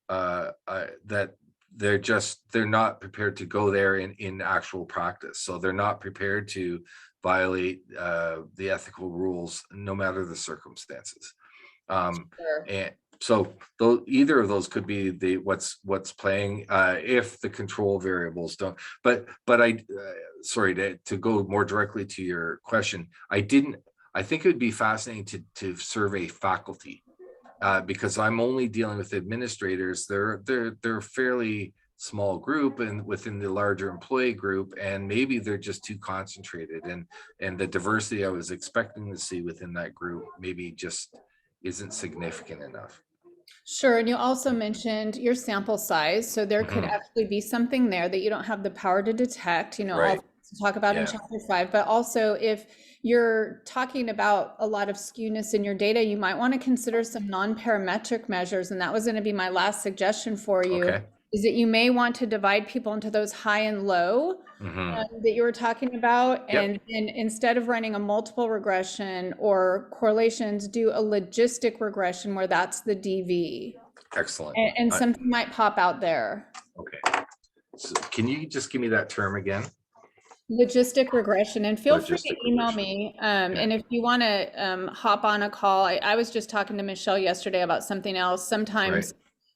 that they're not prepared to go there in actual practice. So they're not prepared to violate the ethical rules no matter the circumstances. And so either of those could be what's playing if the control variables don't. But I sorry to go more directly to your question. I think it would be fascinating to survey faculty because I'm only dealing with administrators. They're a fairly small group and within the larger employee group, and maybe they're just too concentrated, and the diversity I was expecting to see within that group maybe just isn't significant enough. Sure, and you also mentioned your sample size, so there could actually be something there that you don't have the power to detect, all to talk about in chapter 5, but also if you're talking about a lot of skewness in your data, you might want to consider some non-parametric measures, and that was going to be my last suggestion for you, is that you may want to divide people into those high and low that you were talking about, and instead of running a multiple regression or correlations, do a logistic regression where that's the DV. Excellent. And something might pop out there. Okay. So can you just give me that term again? Logistic regression, and feel free to email me. And if you want to hop on a call, I was just talking to Michelle yesterday about something else.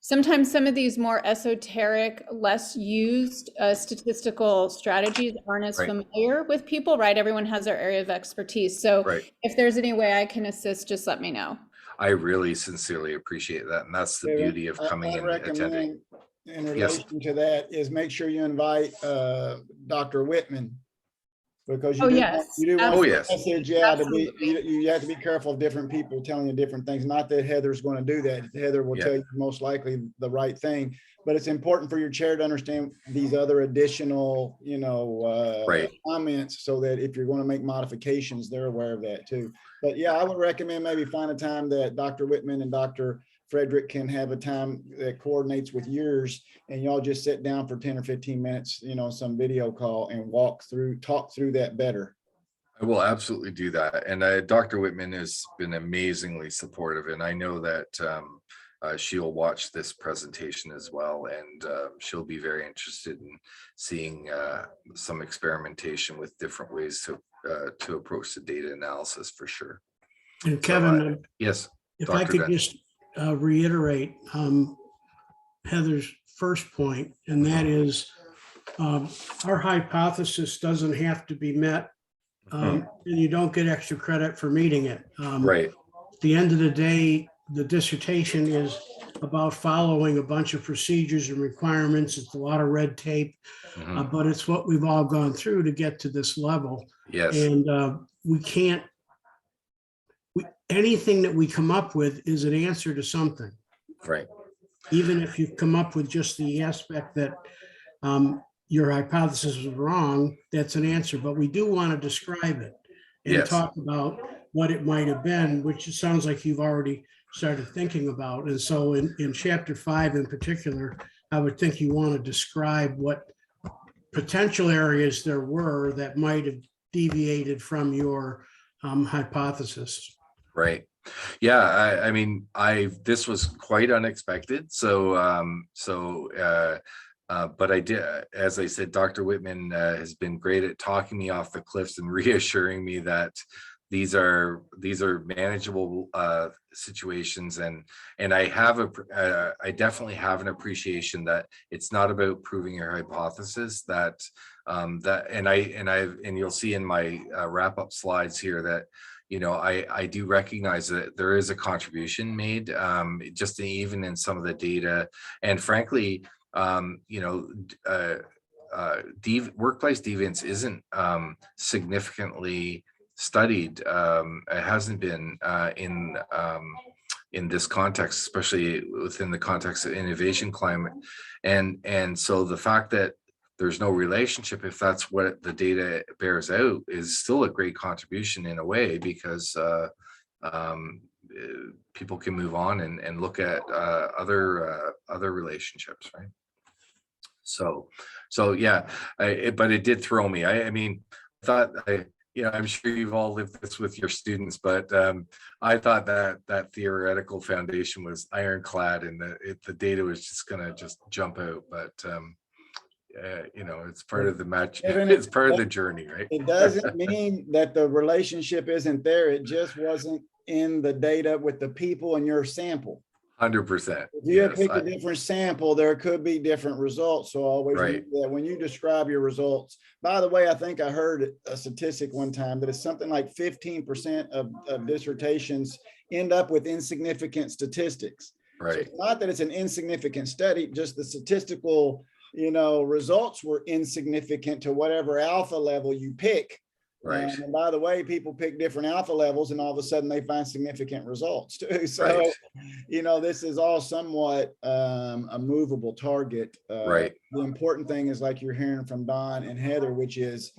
Sometimes some of these more esoteric, less used statistical strategies aren't as familiar with people, right? Everyone has their area of expertise. So if there's any way I can assist, just let me know. I really sincerely appreciate that. And that's the beauty of coming and attending. In relation to that is make sure you invite Dr. Whitman, because you do want the message, you have to be careful of different people telling you different things. Not that Heather's going to do that. Heather will tell you most likely the right thing, but it's important for your chair to understand these other additional, comments, so that if you're going to make modifications, they're aware of that too. But yeah, I would recommend maybe find a time that Dr. Whitman and Dr. Frederick can have a time that coordinates with yours, and y'all just sit down for 10 or 15 minutes, some video call, and talk through that better. I will absolutely do that. And Dr. Whitman has been amazingly supportive. And I know that, she'll watch this presentation as well, and she'll be very interested in seeing some experimentation with different ways to approach the data analysis for sure. And Kevin, yes, if Dr. I could Dunn. just reiterate Heather's first point, and that is our hypothesis doesn't have to be met, and you don't get extra credit for meeting it. Right. At the end of the day, the dissertation is about following a bunch of procedures and requirements. It's a lot of red tape, but it's what we've all gone through to get to this level. Yes. And we can't, anything that we come up with is an answer to something. Right. Even if you come up with just the aspect that your hypothesis was wrong, that's an answer. But we do want to describe it and talk about what it might have been, which it sounds like you've already started thinking about. And so in chapter 5 in particular, I would think you want to describe what potential areas there were that might have deviated from your hypothesis. Right. Yeah. I mean, this was quite unexpected. So, but I did, as I said, Dr. Whitman has been great at talking me off the cliffs and reassuring me that these are manageable situations, and I definitely have an appreciation that it's not about proving your hypothesis. And you'll see in my wrap up slides here that, you know, I do recognize that there is a contribution made, just even in some of the data, and frankly, you know, workplace deviance isn't significantly studied. It hasn't been in this context, especially within the context of innovation climate, and so the fact that there's no relationship, if that's what the data bears out, is still a great contribution in a way, because people can move on and look at other relationships, right? So yeah, but it did throw me. I mean, I thought you know, I'm sure you've all lived this with your students, but I thought that theoretical foundation was ironclad, and the data was just gonna jump out. But you know, it's part of the match. It's part of the journey, right? It doesn't mean that the relationship isn't there. It just wasn't in the data with the people in your sample. 100%. If you have picked a different sample, there could be different results. So always remember that when you describe your results. By the way, I think I heard a statistic one time that it's something like 15% of dissertations end up with insignificant statistics. Right. So it's not that it's an insignificant study, just the statistical, you know, results were insignificant to whatever alpha level you pick. Right. And by the way, people pick different alpha levels, and all of a sudden they find significant results too. So, you know, this is all somewhat a movable target. Right. The important thing is, like you're hearing from Don and Heather, which is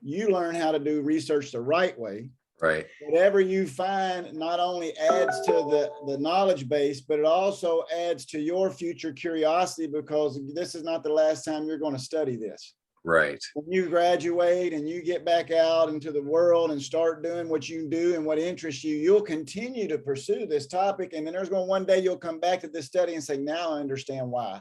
you learn how to do research the right way. Right. Whatever you find not only adds to the knowledge base, but it also adds to your future curiosity, because this is not the last time you're going to study this. Right. When you graduate and you get back out into the world and start doing what you do and what interests you, you'll continue to pursue this topic. And then there's going one day you'll come back to this study and say, now I understand why.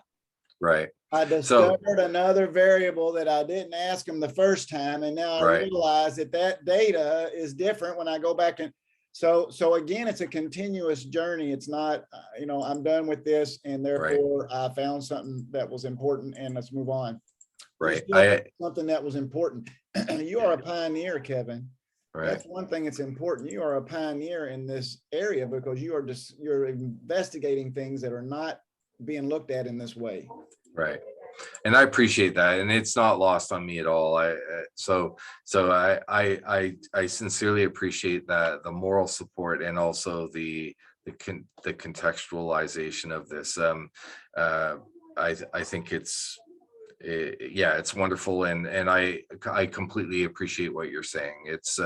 Right. I discovered another variable that I didn't ask them the first time. And now I realize that data is different when I go back. And so again, it's a continuous journey. It's not, you know, I'm done with this, and therefore I found something that was important and let's move on. Right. Something that was important. You are a pioneer, Kevin. Right. That's one thing that's important. You are a pioneer in this area because you're investigating things that are not being looked at in this way. Right. And I appreciate that, and it's not lost on me at all. I sincerely appreciate that, the moral support, and also the contextualization of this. I think it's wonderful, and I completely appreciate what you're saying. It's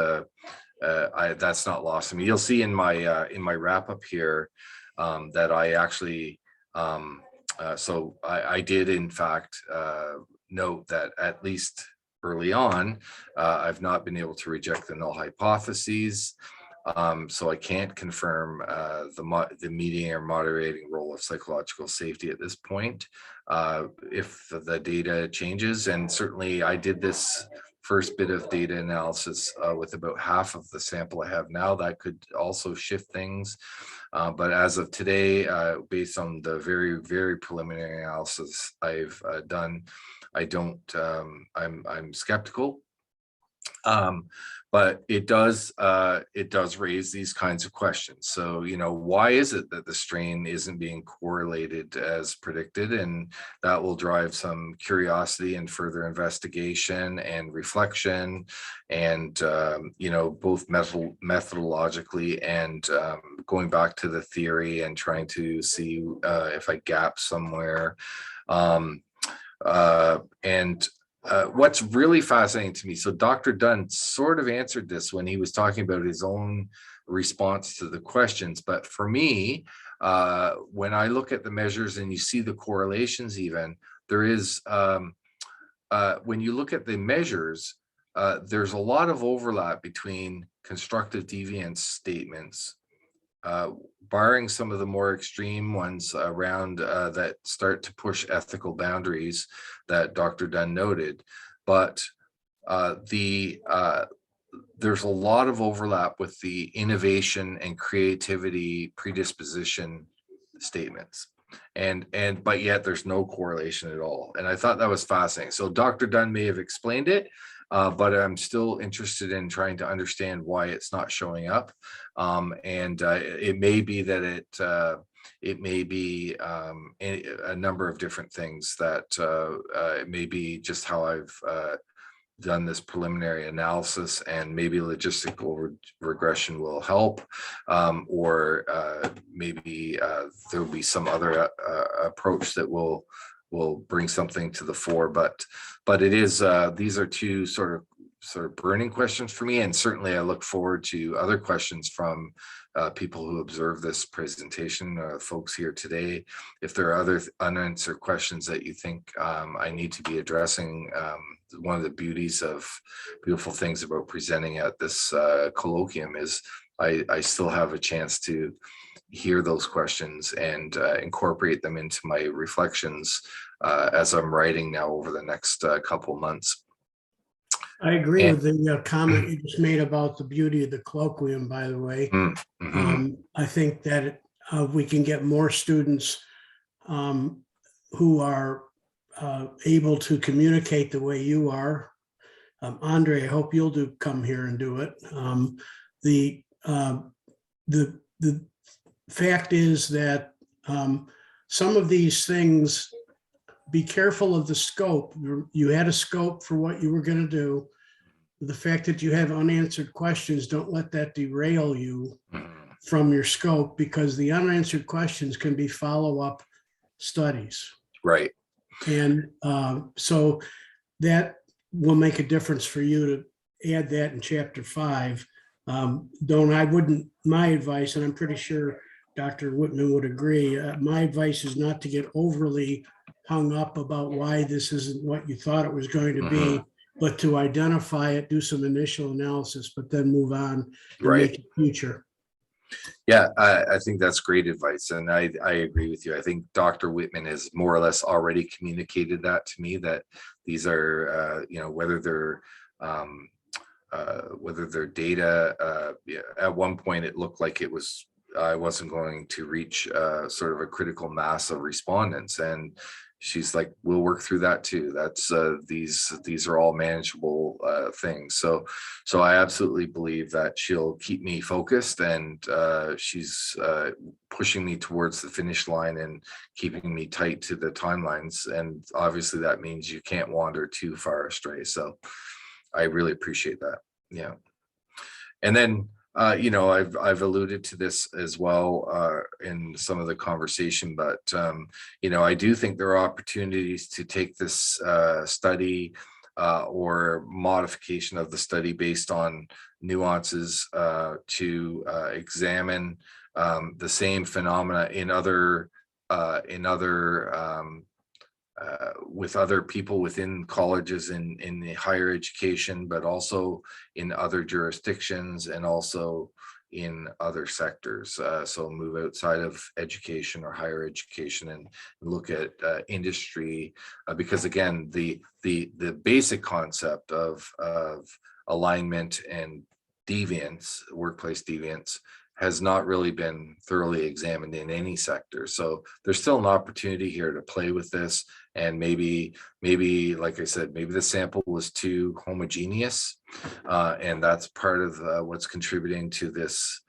that's not lost on me. You'll see in my wrap up here that I actually so I did in fact note that at least early on I've not been able to reject the null hypotheses. So I can't confirm the mediating or moderating role of psychological safety at this point. If the data changes, and certainly I did this first bit of data analysis with about half of the sample I have now, that could also shift things. But as of today, based on the very, very preliminary analysis I've done, I'm skeptical. But it does raise these kinds of questions. So, why is it that the strain isn't being correlated as predicted? And that will drive some curiosity and further investigation and reflection, and both methodologically and going back to the theory and trying to see if I gap somewhere. What's really fascinating to me, so Dr. Dunn sort of answered this when he was talking about his own response to the questions, but for me, when I look at the measures and you see the correlations, even there is, when you look at the measures, there's a lot of overlap between constructive deviance statements, barring some of the more extreme ones around that start to push ethical boundaries that Dr. Dunn noted. But there's a lot of overlap with the innovation and creativity predisposition statements. But yet there's no correlation at all. And I thought that was fascinating. So Dr. Dunn may have explained it, but I'm still interested in trying to understand why it's not showing up. It may be that it may be a number of different things, that it may be just how I've done this preliminary analysis, and maybe logistical regression will help, or maybe there will be some other approach that will bring something to the fore. But it is these are two sort of burning questions for me, and certainly I look forward to other questions from people who observe this presentation, folks here today. If there are other unanswered questions that you think I need to be addressing, one of the beautiful things about presenting at this colloquium is I still have a chance to hear those questions and incorporate them into my reflections as I'm writing now over the next couple months. I agree with the comment you just made about the beauty of the colloquium, by the way. I think that we can get more students who are able to communicate the way you are. Andre, I hope you'll come here and do it. The fact is that some of these things, be careful of the scope. You had a scope for what you were going to do. The fact that you have unanswered questions, don't let that derail you from your scope, because the unanswered questions can be follow-up studies. Right. And so that will make a difference for you to add that in chapter 5. My advice, and I'm pretty sure Dr. Whitman would agree, my advice is not to get overly hung up about why this isn't what you thought it was going to be, but to identify it, do some initial analysis, but then move on and make it future. Yeah, I think that's great advice. And I agree with you. I think Dr. Whitman has more or less already communicated that to me, that these are, whether they're data, at one point it looked like I wasn't going to reach sort of a critical mass of respondents. And she's like, we'll work through that too. That's these are all manageable things. So I absolutely believe that she'll keep me focused, and she's pushing me towards the finish line and keeping me tight to the timelines. And obviously that means you can't wander too far astray. So I really appreciate that. Yeah. And then I've alluded to this as well in some of the conversation, but I do think there are opportunities to take this study or modification of the study based on nuances to examine the same phenomena in other with other people within colleges in the higher education, but also in other jurisdictions, and also in other sectors. So move outside of education or higher education and look at industry, because again, the basic concept of alignment and deviance, workplace deviance, has not really been thoroughly examined in any sector. So there's still an opportunity here to play with this. And maybe, like I said, maybe the sample was too homogeneous. And that's part of what's contributing to this,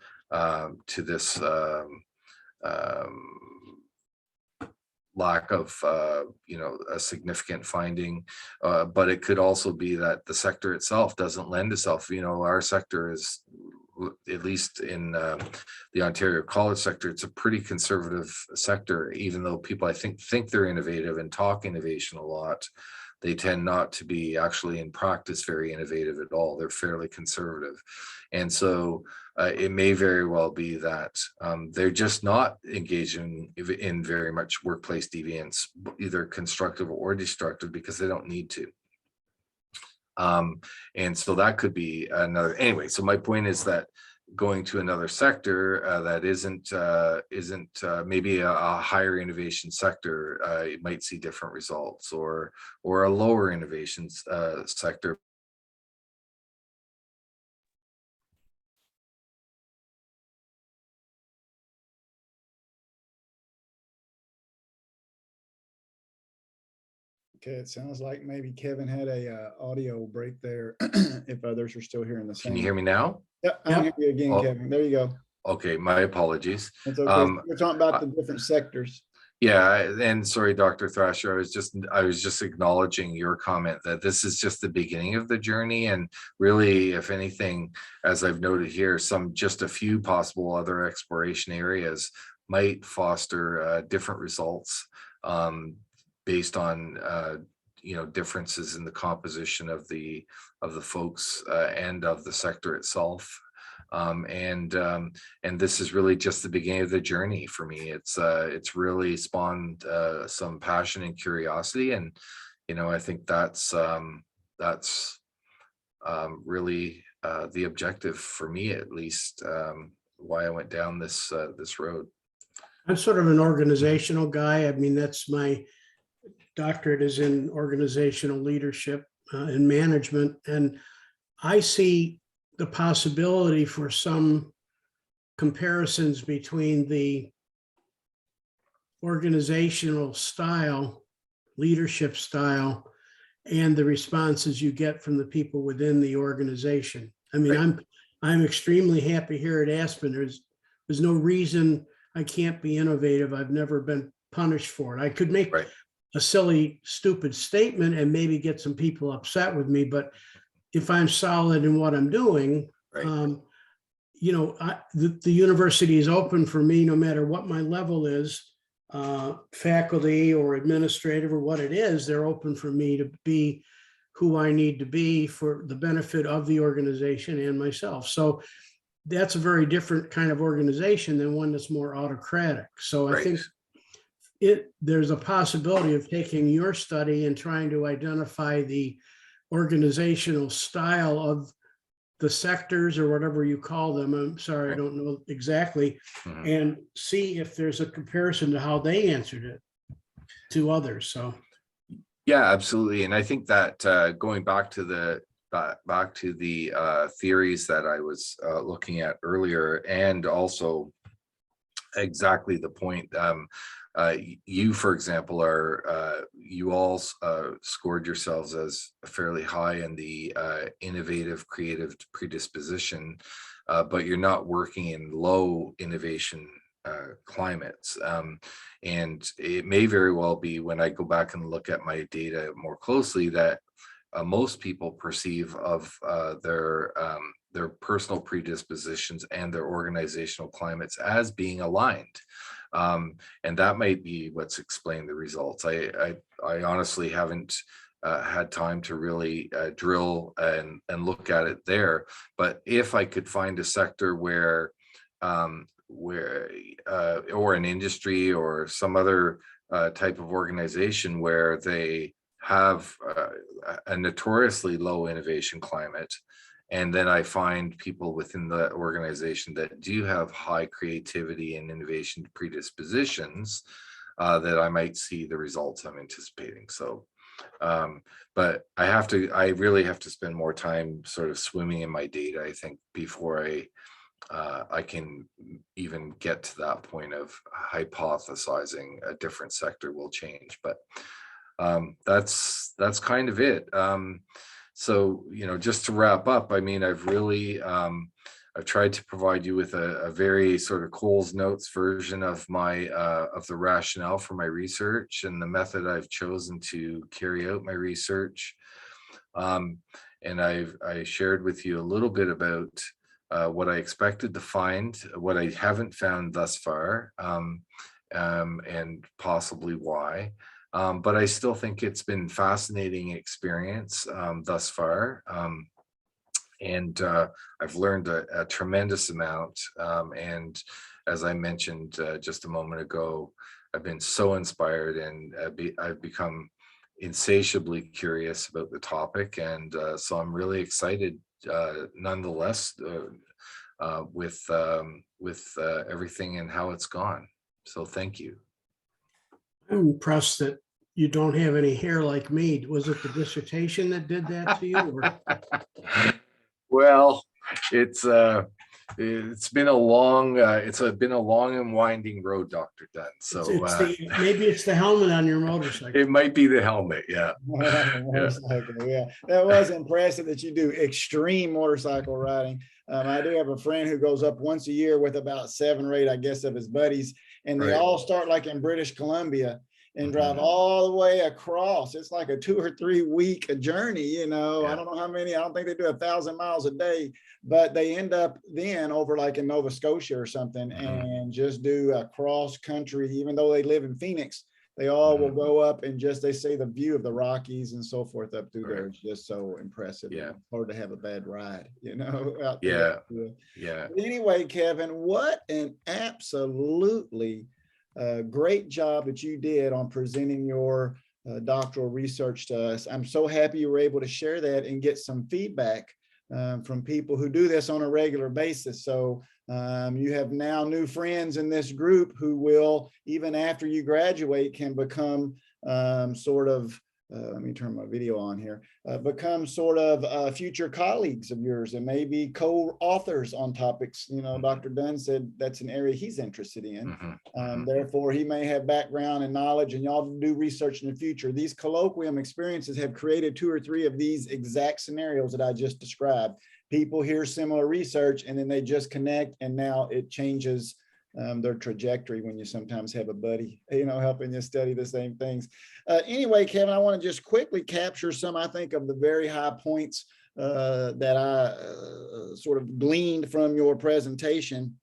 lack of, a significant finding. But it could also be that the sector itself doesn't lend itself. Our sector is, at least in the Ontario college sector, it's a pretty conservative sector. Even though people, I think they're innovative and talk innovation a lot, they tend not to be actually in practice very innovative at all. They're fairly conservative. And so it may very well be that they're just not engaging in very much workplace deviance, either constructive or destructive, because they don't need to. And so that could be another, anyway. So my point is that going to another sector that isn't maybe a higher innovation sector, it might see different results, or a lower innovations sector. Okay, it sounds like maybe Kevin had a audio break there. If others are still hearing the same. Can you hear me now? Yep, I can hear you again, Oh. Kevin. There you go. Okay, my apologies. That's okay. We're talking about the different sectors. Yeah, and sorry, Dr. Thrasher, I was just acknowledging your comment that this is just the beginning of the journey, and really, if anything, as I've noted here, just a few possible other exploration areas might foster different results based on differences in the composition of the folks and of the sector itself. And this is really just the beginning of the journey for me. It's really spawned some passion and curiosity, and I think that's really the objective for me, at least, why I went down this road. I'm sort of an organizational guy. I mean, that's my doctorate is in organizational leadership and management, and I see the possibility for some comparisons between the organizational style, leadership style, and the responses you get from the people within the organization. I mean, right. I'm extremely happy here at Aspen. There's no reason I can't be innovative. I've never been punished for it. I could make right. a silly, stupid statement and maybe get some people upset with me, but if I'm solid in what I'm doing, right. The university is open for me no matter what my level is, faculty or administrative or what it is, they're open for me to be who I need to be for the benefit of the organization and myself. So that's a very different kind of organization than one that's more autocratic. So right. I think there's a possibility of taking your study and trying to identify the organizational style of the sectors or whatever you call them. I'm sorry, I don't know exactly, and see if there's a comparison to how they answered it to others. So, yeah, absolutely. And I think that going back to the theories that I was looking at earlier, and also exactly the point. You, for example, you all scored yourselves as fairly high in the innovative, creative predisposition, but you're not working in low innovation climates. And it may very well be, when I go back and look at my data more closely, that most people perceive of their personal predispositions and their organizational climates as being aligned. And that might be what's explained the results. I honestly haven't had time to really drill and look at it there. But if I could find a sector where or an industry or some other type of organization where they have a notoriously low innovation climate, And then I find people within the organization that do have high creativity and innovation predispositions, that I might see the results I'm anticipating. So, but I really have to spend more time sort of swimming in my data, I think, before I can even get to that point of hypothesizing a different sector will change. But that's kind of it. So, just to wrap up, I mean, I've really I've tried to provide you with a very sort of Cole's Notes version of my of the rationale for my research and the method I've chosen to carry out my research. And I shared with you a little bit about what I expected to find, what I haven't found thus far, and possibly why. But I still think it's been fascinating experience thus far. And I've learned a tremendous amount. And as I mentioned just a moment ago, I've been so inspired, and I've become insatiably curious about the topic. And so I'm really excited nonetheless with everything and how it's gone. So thank you. I'm impressed that you don't have any hair like me. Was it the dissertation that did that to you? Or? Well, it's been a long and winding road, Dr. Dunn. So maybe it's the helmet on your motorcycle. it might be the helmet. Yeah. Yeah, that was impressive that you do extreme motorcycle riding. I do have a friend who goes up once a year with about 7 or 8, I guess, of his buddies, and they all start like in British Columbia and drive all the way across. It's like a 2 or 3 week journey, I don't know how many, I don't think they do 1,000 miles a day, but they end up then over like in Nova Scotia or something and just do a cross country, even though they live in Phoenix. They all will go up and they say the view of the Rockies and so forth up through there is just so impressive. Yeah. It's hard to have a bad ride, out there. Yeah. But anyway, Kevin, what an absolutely great job that you did on presenting your doctoral research to us. I'm so happy you were able to share that and get some feedback from people who do this on a regular basis. So you have now new friends in this group who will, even after you graduate, can become sort of, let me turn my video on here, become sort of future colleagues of yours and maybe co-authors on topics. Dr. Dunn said that's an area he's interested in. Therefore, he may have background and knowledge, and y'all do research in the future. These colloquium experiences have created 2 or 3 of these exact scenarios that I just described. People hear similar research and then they just connect, and now it changes their trajectory when you sometimes have a buddy, helping you study the same things. Anyway, Kevin, I want to just quickly capture some, I think, of the very high points that I sort of gleaned from your presentation.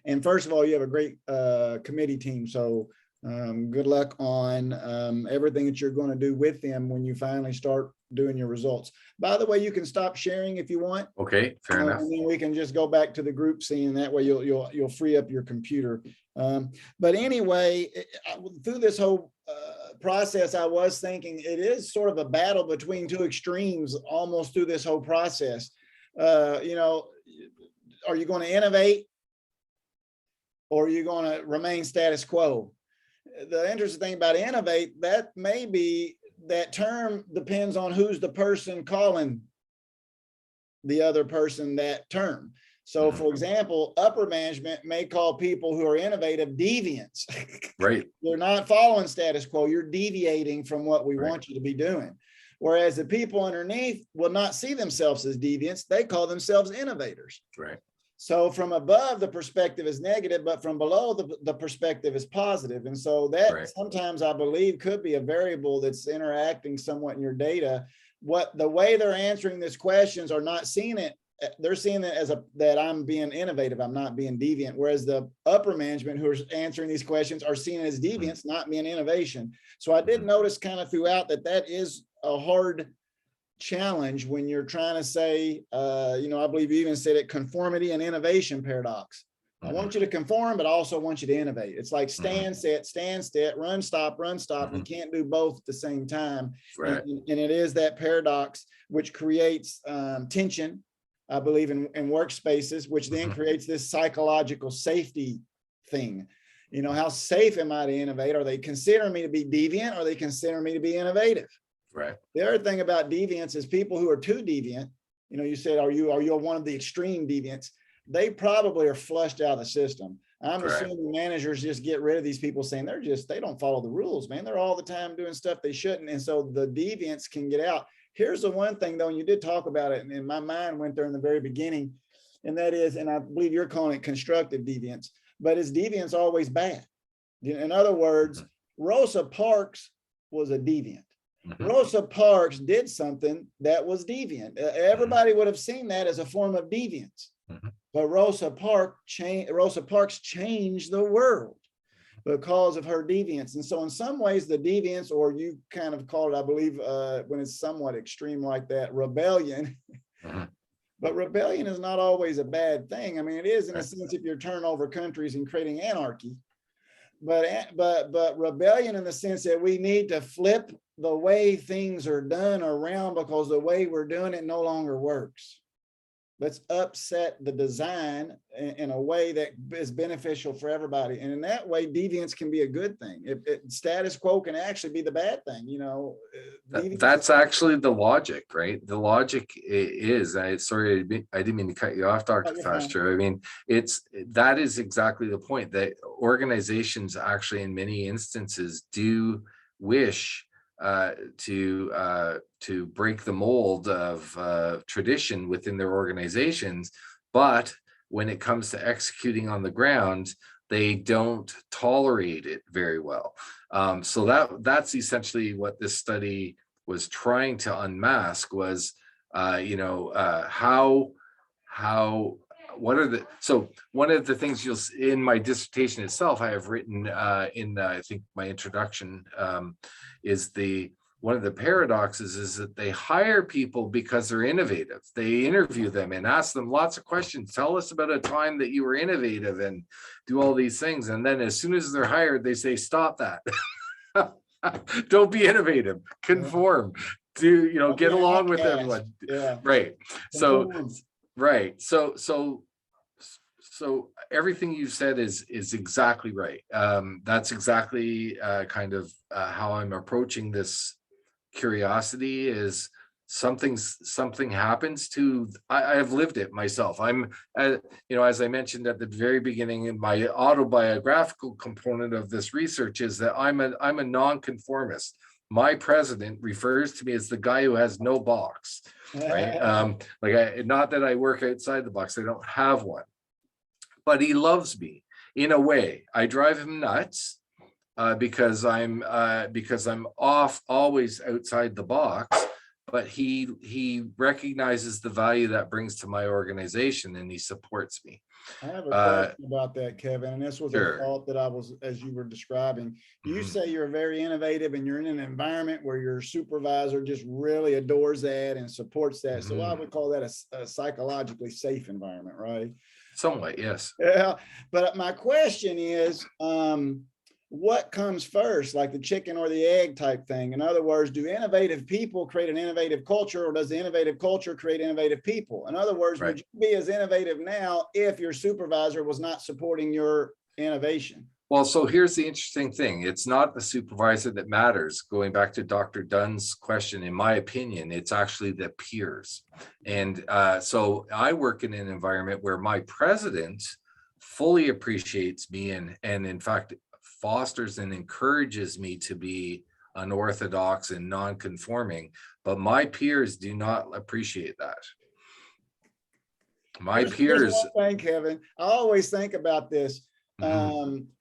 And first of all, you have a great committee team. So good luck on everything that you're going to do with them when you finally start doing your results. By the way, you can stop sharing if you want. Okay, fair enough. And then we can just go back to the group scene. That way you'll free up your computer. But anyway, through this whole process, I was thinking it is sort of a battle between 2 extremes almost through this whole process. Are you going to innovate, or are you going to remain status quo? The interesting thing about innovate, that term depends on who's the person calling the other person that term. So for example, upper management may call people who are innovative deviants. Right. You're not following status quo. You're deviating from what we want you to be doing. Whereas the people underneath will not see themselves as deviants. They call themselves innovators. Right. So from above, the perspective is negative, but from below, the perspective is positive. And so that sometimes I believe could be a variable that's interacting somewhat in your data. The way they're answering these questions are not seeing it. They're seeing it as that I'm being innovative. I'm not being deviant. Whereas the upper management who are answering these questions are seeing it as deviance, not being innovation. So I did notice kind of throughout that is a hard challenge when you're trying to say, I believe you even said it, conformity and innovation paradox. I want you to conform, but also want you to innovate. It's like stand, set, run, stop. You can't do both at the same time. And it is that paradox which creates tension I believe, in workspaces, which then creates this psychological safety thing. You know, how safe am I to innovate? Are they considering me to be deviant? Or are they considering me to be innovative? Right. The other thing about deviance is people who are too deviant, you know, you said, are you one of the extreme deviants? They probably are flushed out of the system. I'm assuming managers just get rid of these people saying they don't follow the rules, man. They're all the time doing stuff they shouldn't. And so the deviants can get out. Here's the one thing though, and you did talk about it, and my mind went there in the very beginning, and that is, and I believe you're calling it constructive deviance, but is deviance always bad? In other words, Rosa Parks was a deviant. Rosa Parks did something that was deviant. Everybody would have seen that as a form of deviance. But Rosa Parks changed the world because of her deviance. And so in some ways, the deviance, or you kind of call it, I believe, when it's somewhat extreme like that, rebellion. But rebellion is not always a bad thing. I mean, it is in a sense if you're turning over countries and creating anarchy. But rebellion in the sense that we need to flip the way things are done around because the way we're doing it no longer works. Let's upset the design in a way that is beneficial for everybody. And in that way, deviance can be a good thing. Status quo can actually be the bad thing, you know. That's actually the logic, right? The logic is, sorry, I didn't mean to cut you off, Dr. Fascher. I mean, that is exactly the point, that organizations actually in many instances do wish to break the mold of tradition within their organizations, but when it comes to executing on the ground, they don't tolerate it very well. So that's essentially what this study was trying to unmask was, so one of the things you'll see in my dissertation itself, I have written in I think my introduction, is one of the paradoxes is that they hire people because they're innovative. They interview them and ask them lots of questions. Tell us about a time that you were innovative, and do all these things. And then as soon as they're hired, they say, stop that. Don't be innovative, conform, get along with everyone. Yeah. Right. So, right. So everything you said is exactly right. That's exactly kind of how I'm approaching this curiosity. Is something happens to, I have lived it myself. I'm as I mentioned at the very beginning, in my autobiographical component of this research is that I'm a nonconformist. My president refers to me as the guy who has no box, right? Not that I work outside the box, I don't have one, but he loves me in a way. I drive him nuts because I'm always outside the box, but he recognizes the value that brings to my organization, and he supports me. I have a question about that, Kevin, and this was a thought that I was, as you were describing. You say you're very innovative and you're in an environment where your supervisor just really adores that and supports that. So I would call that a psychologically safe environment, right? Somewhat, yes. Yeah, but my question is, what comes first, like the chicken or the egg type thing? In other words, do innovative people create an innovative culture, or does the innovative culture create innovative people? In other words, would you be as innovative now if your supervisor was not supporting your innovation? Well, so here's the interesting thing. It's not the supervisor that matters. Going back to Dr. Dunn's question, in my opinion, it's actually the peers. And so I work in an environment where my president fully appreciates me and in fact, fosters and encourages me to be unorthodox and non-conforming, but my peers do not appreciate that. Peers. One thing, Kevin, I always think about this.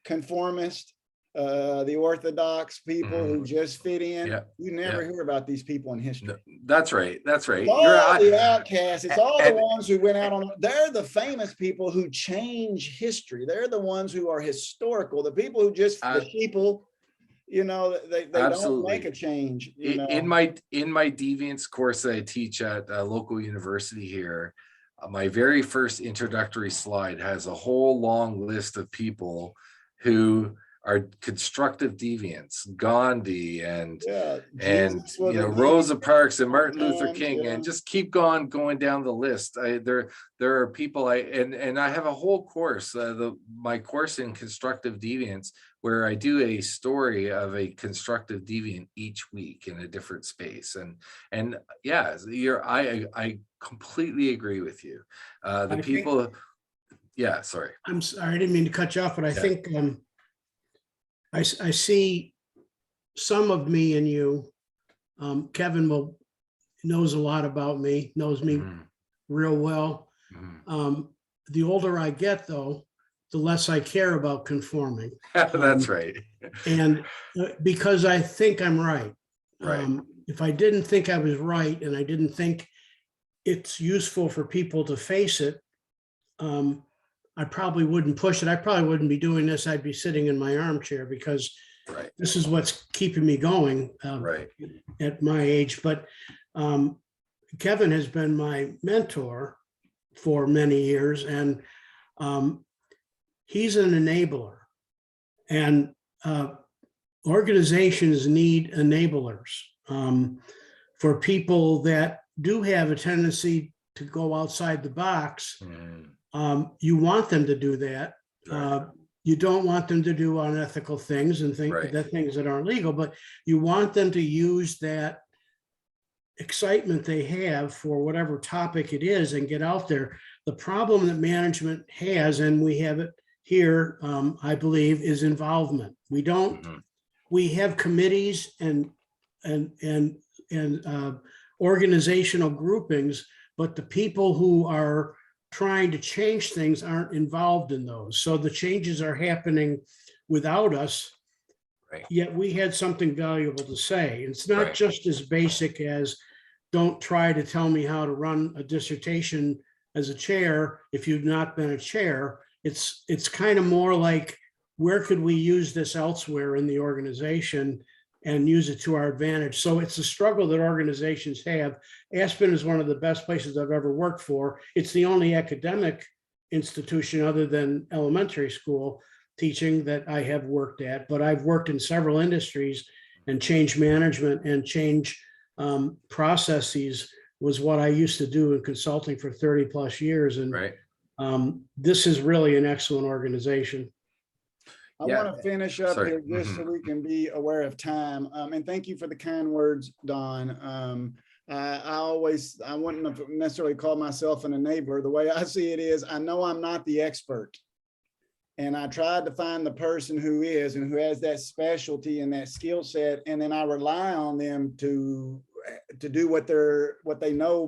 Conformist, the orthodox people who just fit in. You never hear about these people in history. No, that's right. It's all the outcasts. It's all the ones who went out on. They're the famous people who change history. They're the ones who are historical. The people who just the people, they don't make a change. In my deviance course that I teach at a local university here, my very first introductory slide has a whole long list of people who our constructive deviance, Gandhi and Yeah, and Jesus was you know a Rosa deviant. Parks and Martin Luther And, King, yeah. and just keep going down the list. There are people and I have a whole course, my course in constructive deviance, where I do a story of a constructive deviant each week in a different space. And yeah, I completely agree with you. The people, yeah, sorry. I'm sorry, I didn't mean to cut you off, but I Yeah. think I see some of me in you. Kevin knows a lot about me, knows me Mhm, real well. mhm. The older I get, though, the less I care about conforming. That's right. And because I think I'm right. Right. If I didn't think I was right and I didn't think it's useful for people to face it, I probably wouldn't push it. I probably wouldn't be doing this. I'd be sitting in my armchair because Right. this is what's keeping me going Right. at my age. But Kevin has been my mentor for many years, and he's an enabler. And organizations need enablers for people that do have a tendency to go outside the box. You want them to do that. Right. You don't want them to do unethical things and Right. things that aren't legal, but you want them to use that excitement they have for whatever topic it is and get out there. The problem that management has, and we have it here, I believe, is involvement. We don't. Mhm. We have committees and organizational groupings, but the people who are trying to change things aren't involved in those. So the changes are happening without us. Right. Yet we had something valuable to say. It's not Right. just as basic as don't try to tell me how to run a dissertation as a chair if you've not been a chair. It's kind of more like, where could we use this elsewhere in the organization and use it to our advantage? So it's a struggle that organizations have. Aspen is one of the best places I've ever worked for. It's the only academic institution other than elementary school teaching that I have worked at, but I've worked in several industries, and change management and change processes was what I used to do in consulting for 30 plus years. And Right. This is really an excellent organization. I Yeah. want to finish up Sorry. here just so we can be aware of time. And thank you for the kind words, Don. I wouldn't necessarily call myself an enabler. The way I see it is, I know I'm not the expert. And I tried to find the person who is and who has that specialty and that skill set. And then I rely on them to do what they know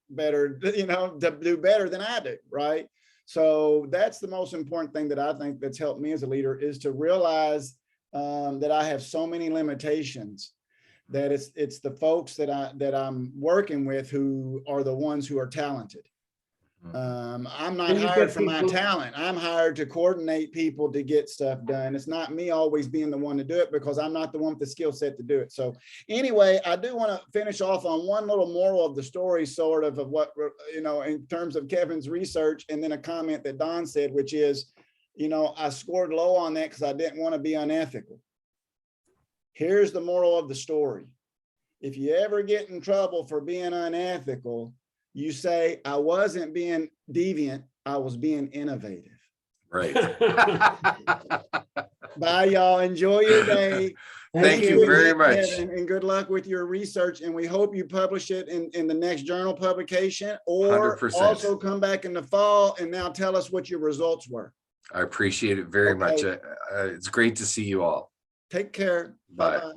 better, to do better than I do, right? So that's the most important thing that I think that's helped me as a leader, is to realize that I have so many limitations, that it's the folks that I'm working with who are the ones who are talented. I'm not hired for my talent. I'm hired to coordinate people to get stuff done. It's not me always being the one to do it, because I'm not the one with the skill set to do it. So anyway, I do want to finish off on one little moral of the story, sort of what, in terms of Kevin's research, and then a comment that Don said, which is, I scored low on that because I didn't want to be unethical. Here's the moral of the story. If you ever get in trouble for being unethical, you say, I wasn't being deviant, I was being innovative. Right. Bye, y'all. Enjoy your day. Thank you very much. Kevin, and good luck with your research. And we hope you publish it in the next journal publication, or 100%. Also come back in the fall and now tell us what your results were. I appreciate it very much. It's great to see you all. Take care. Bye. Bye-bye.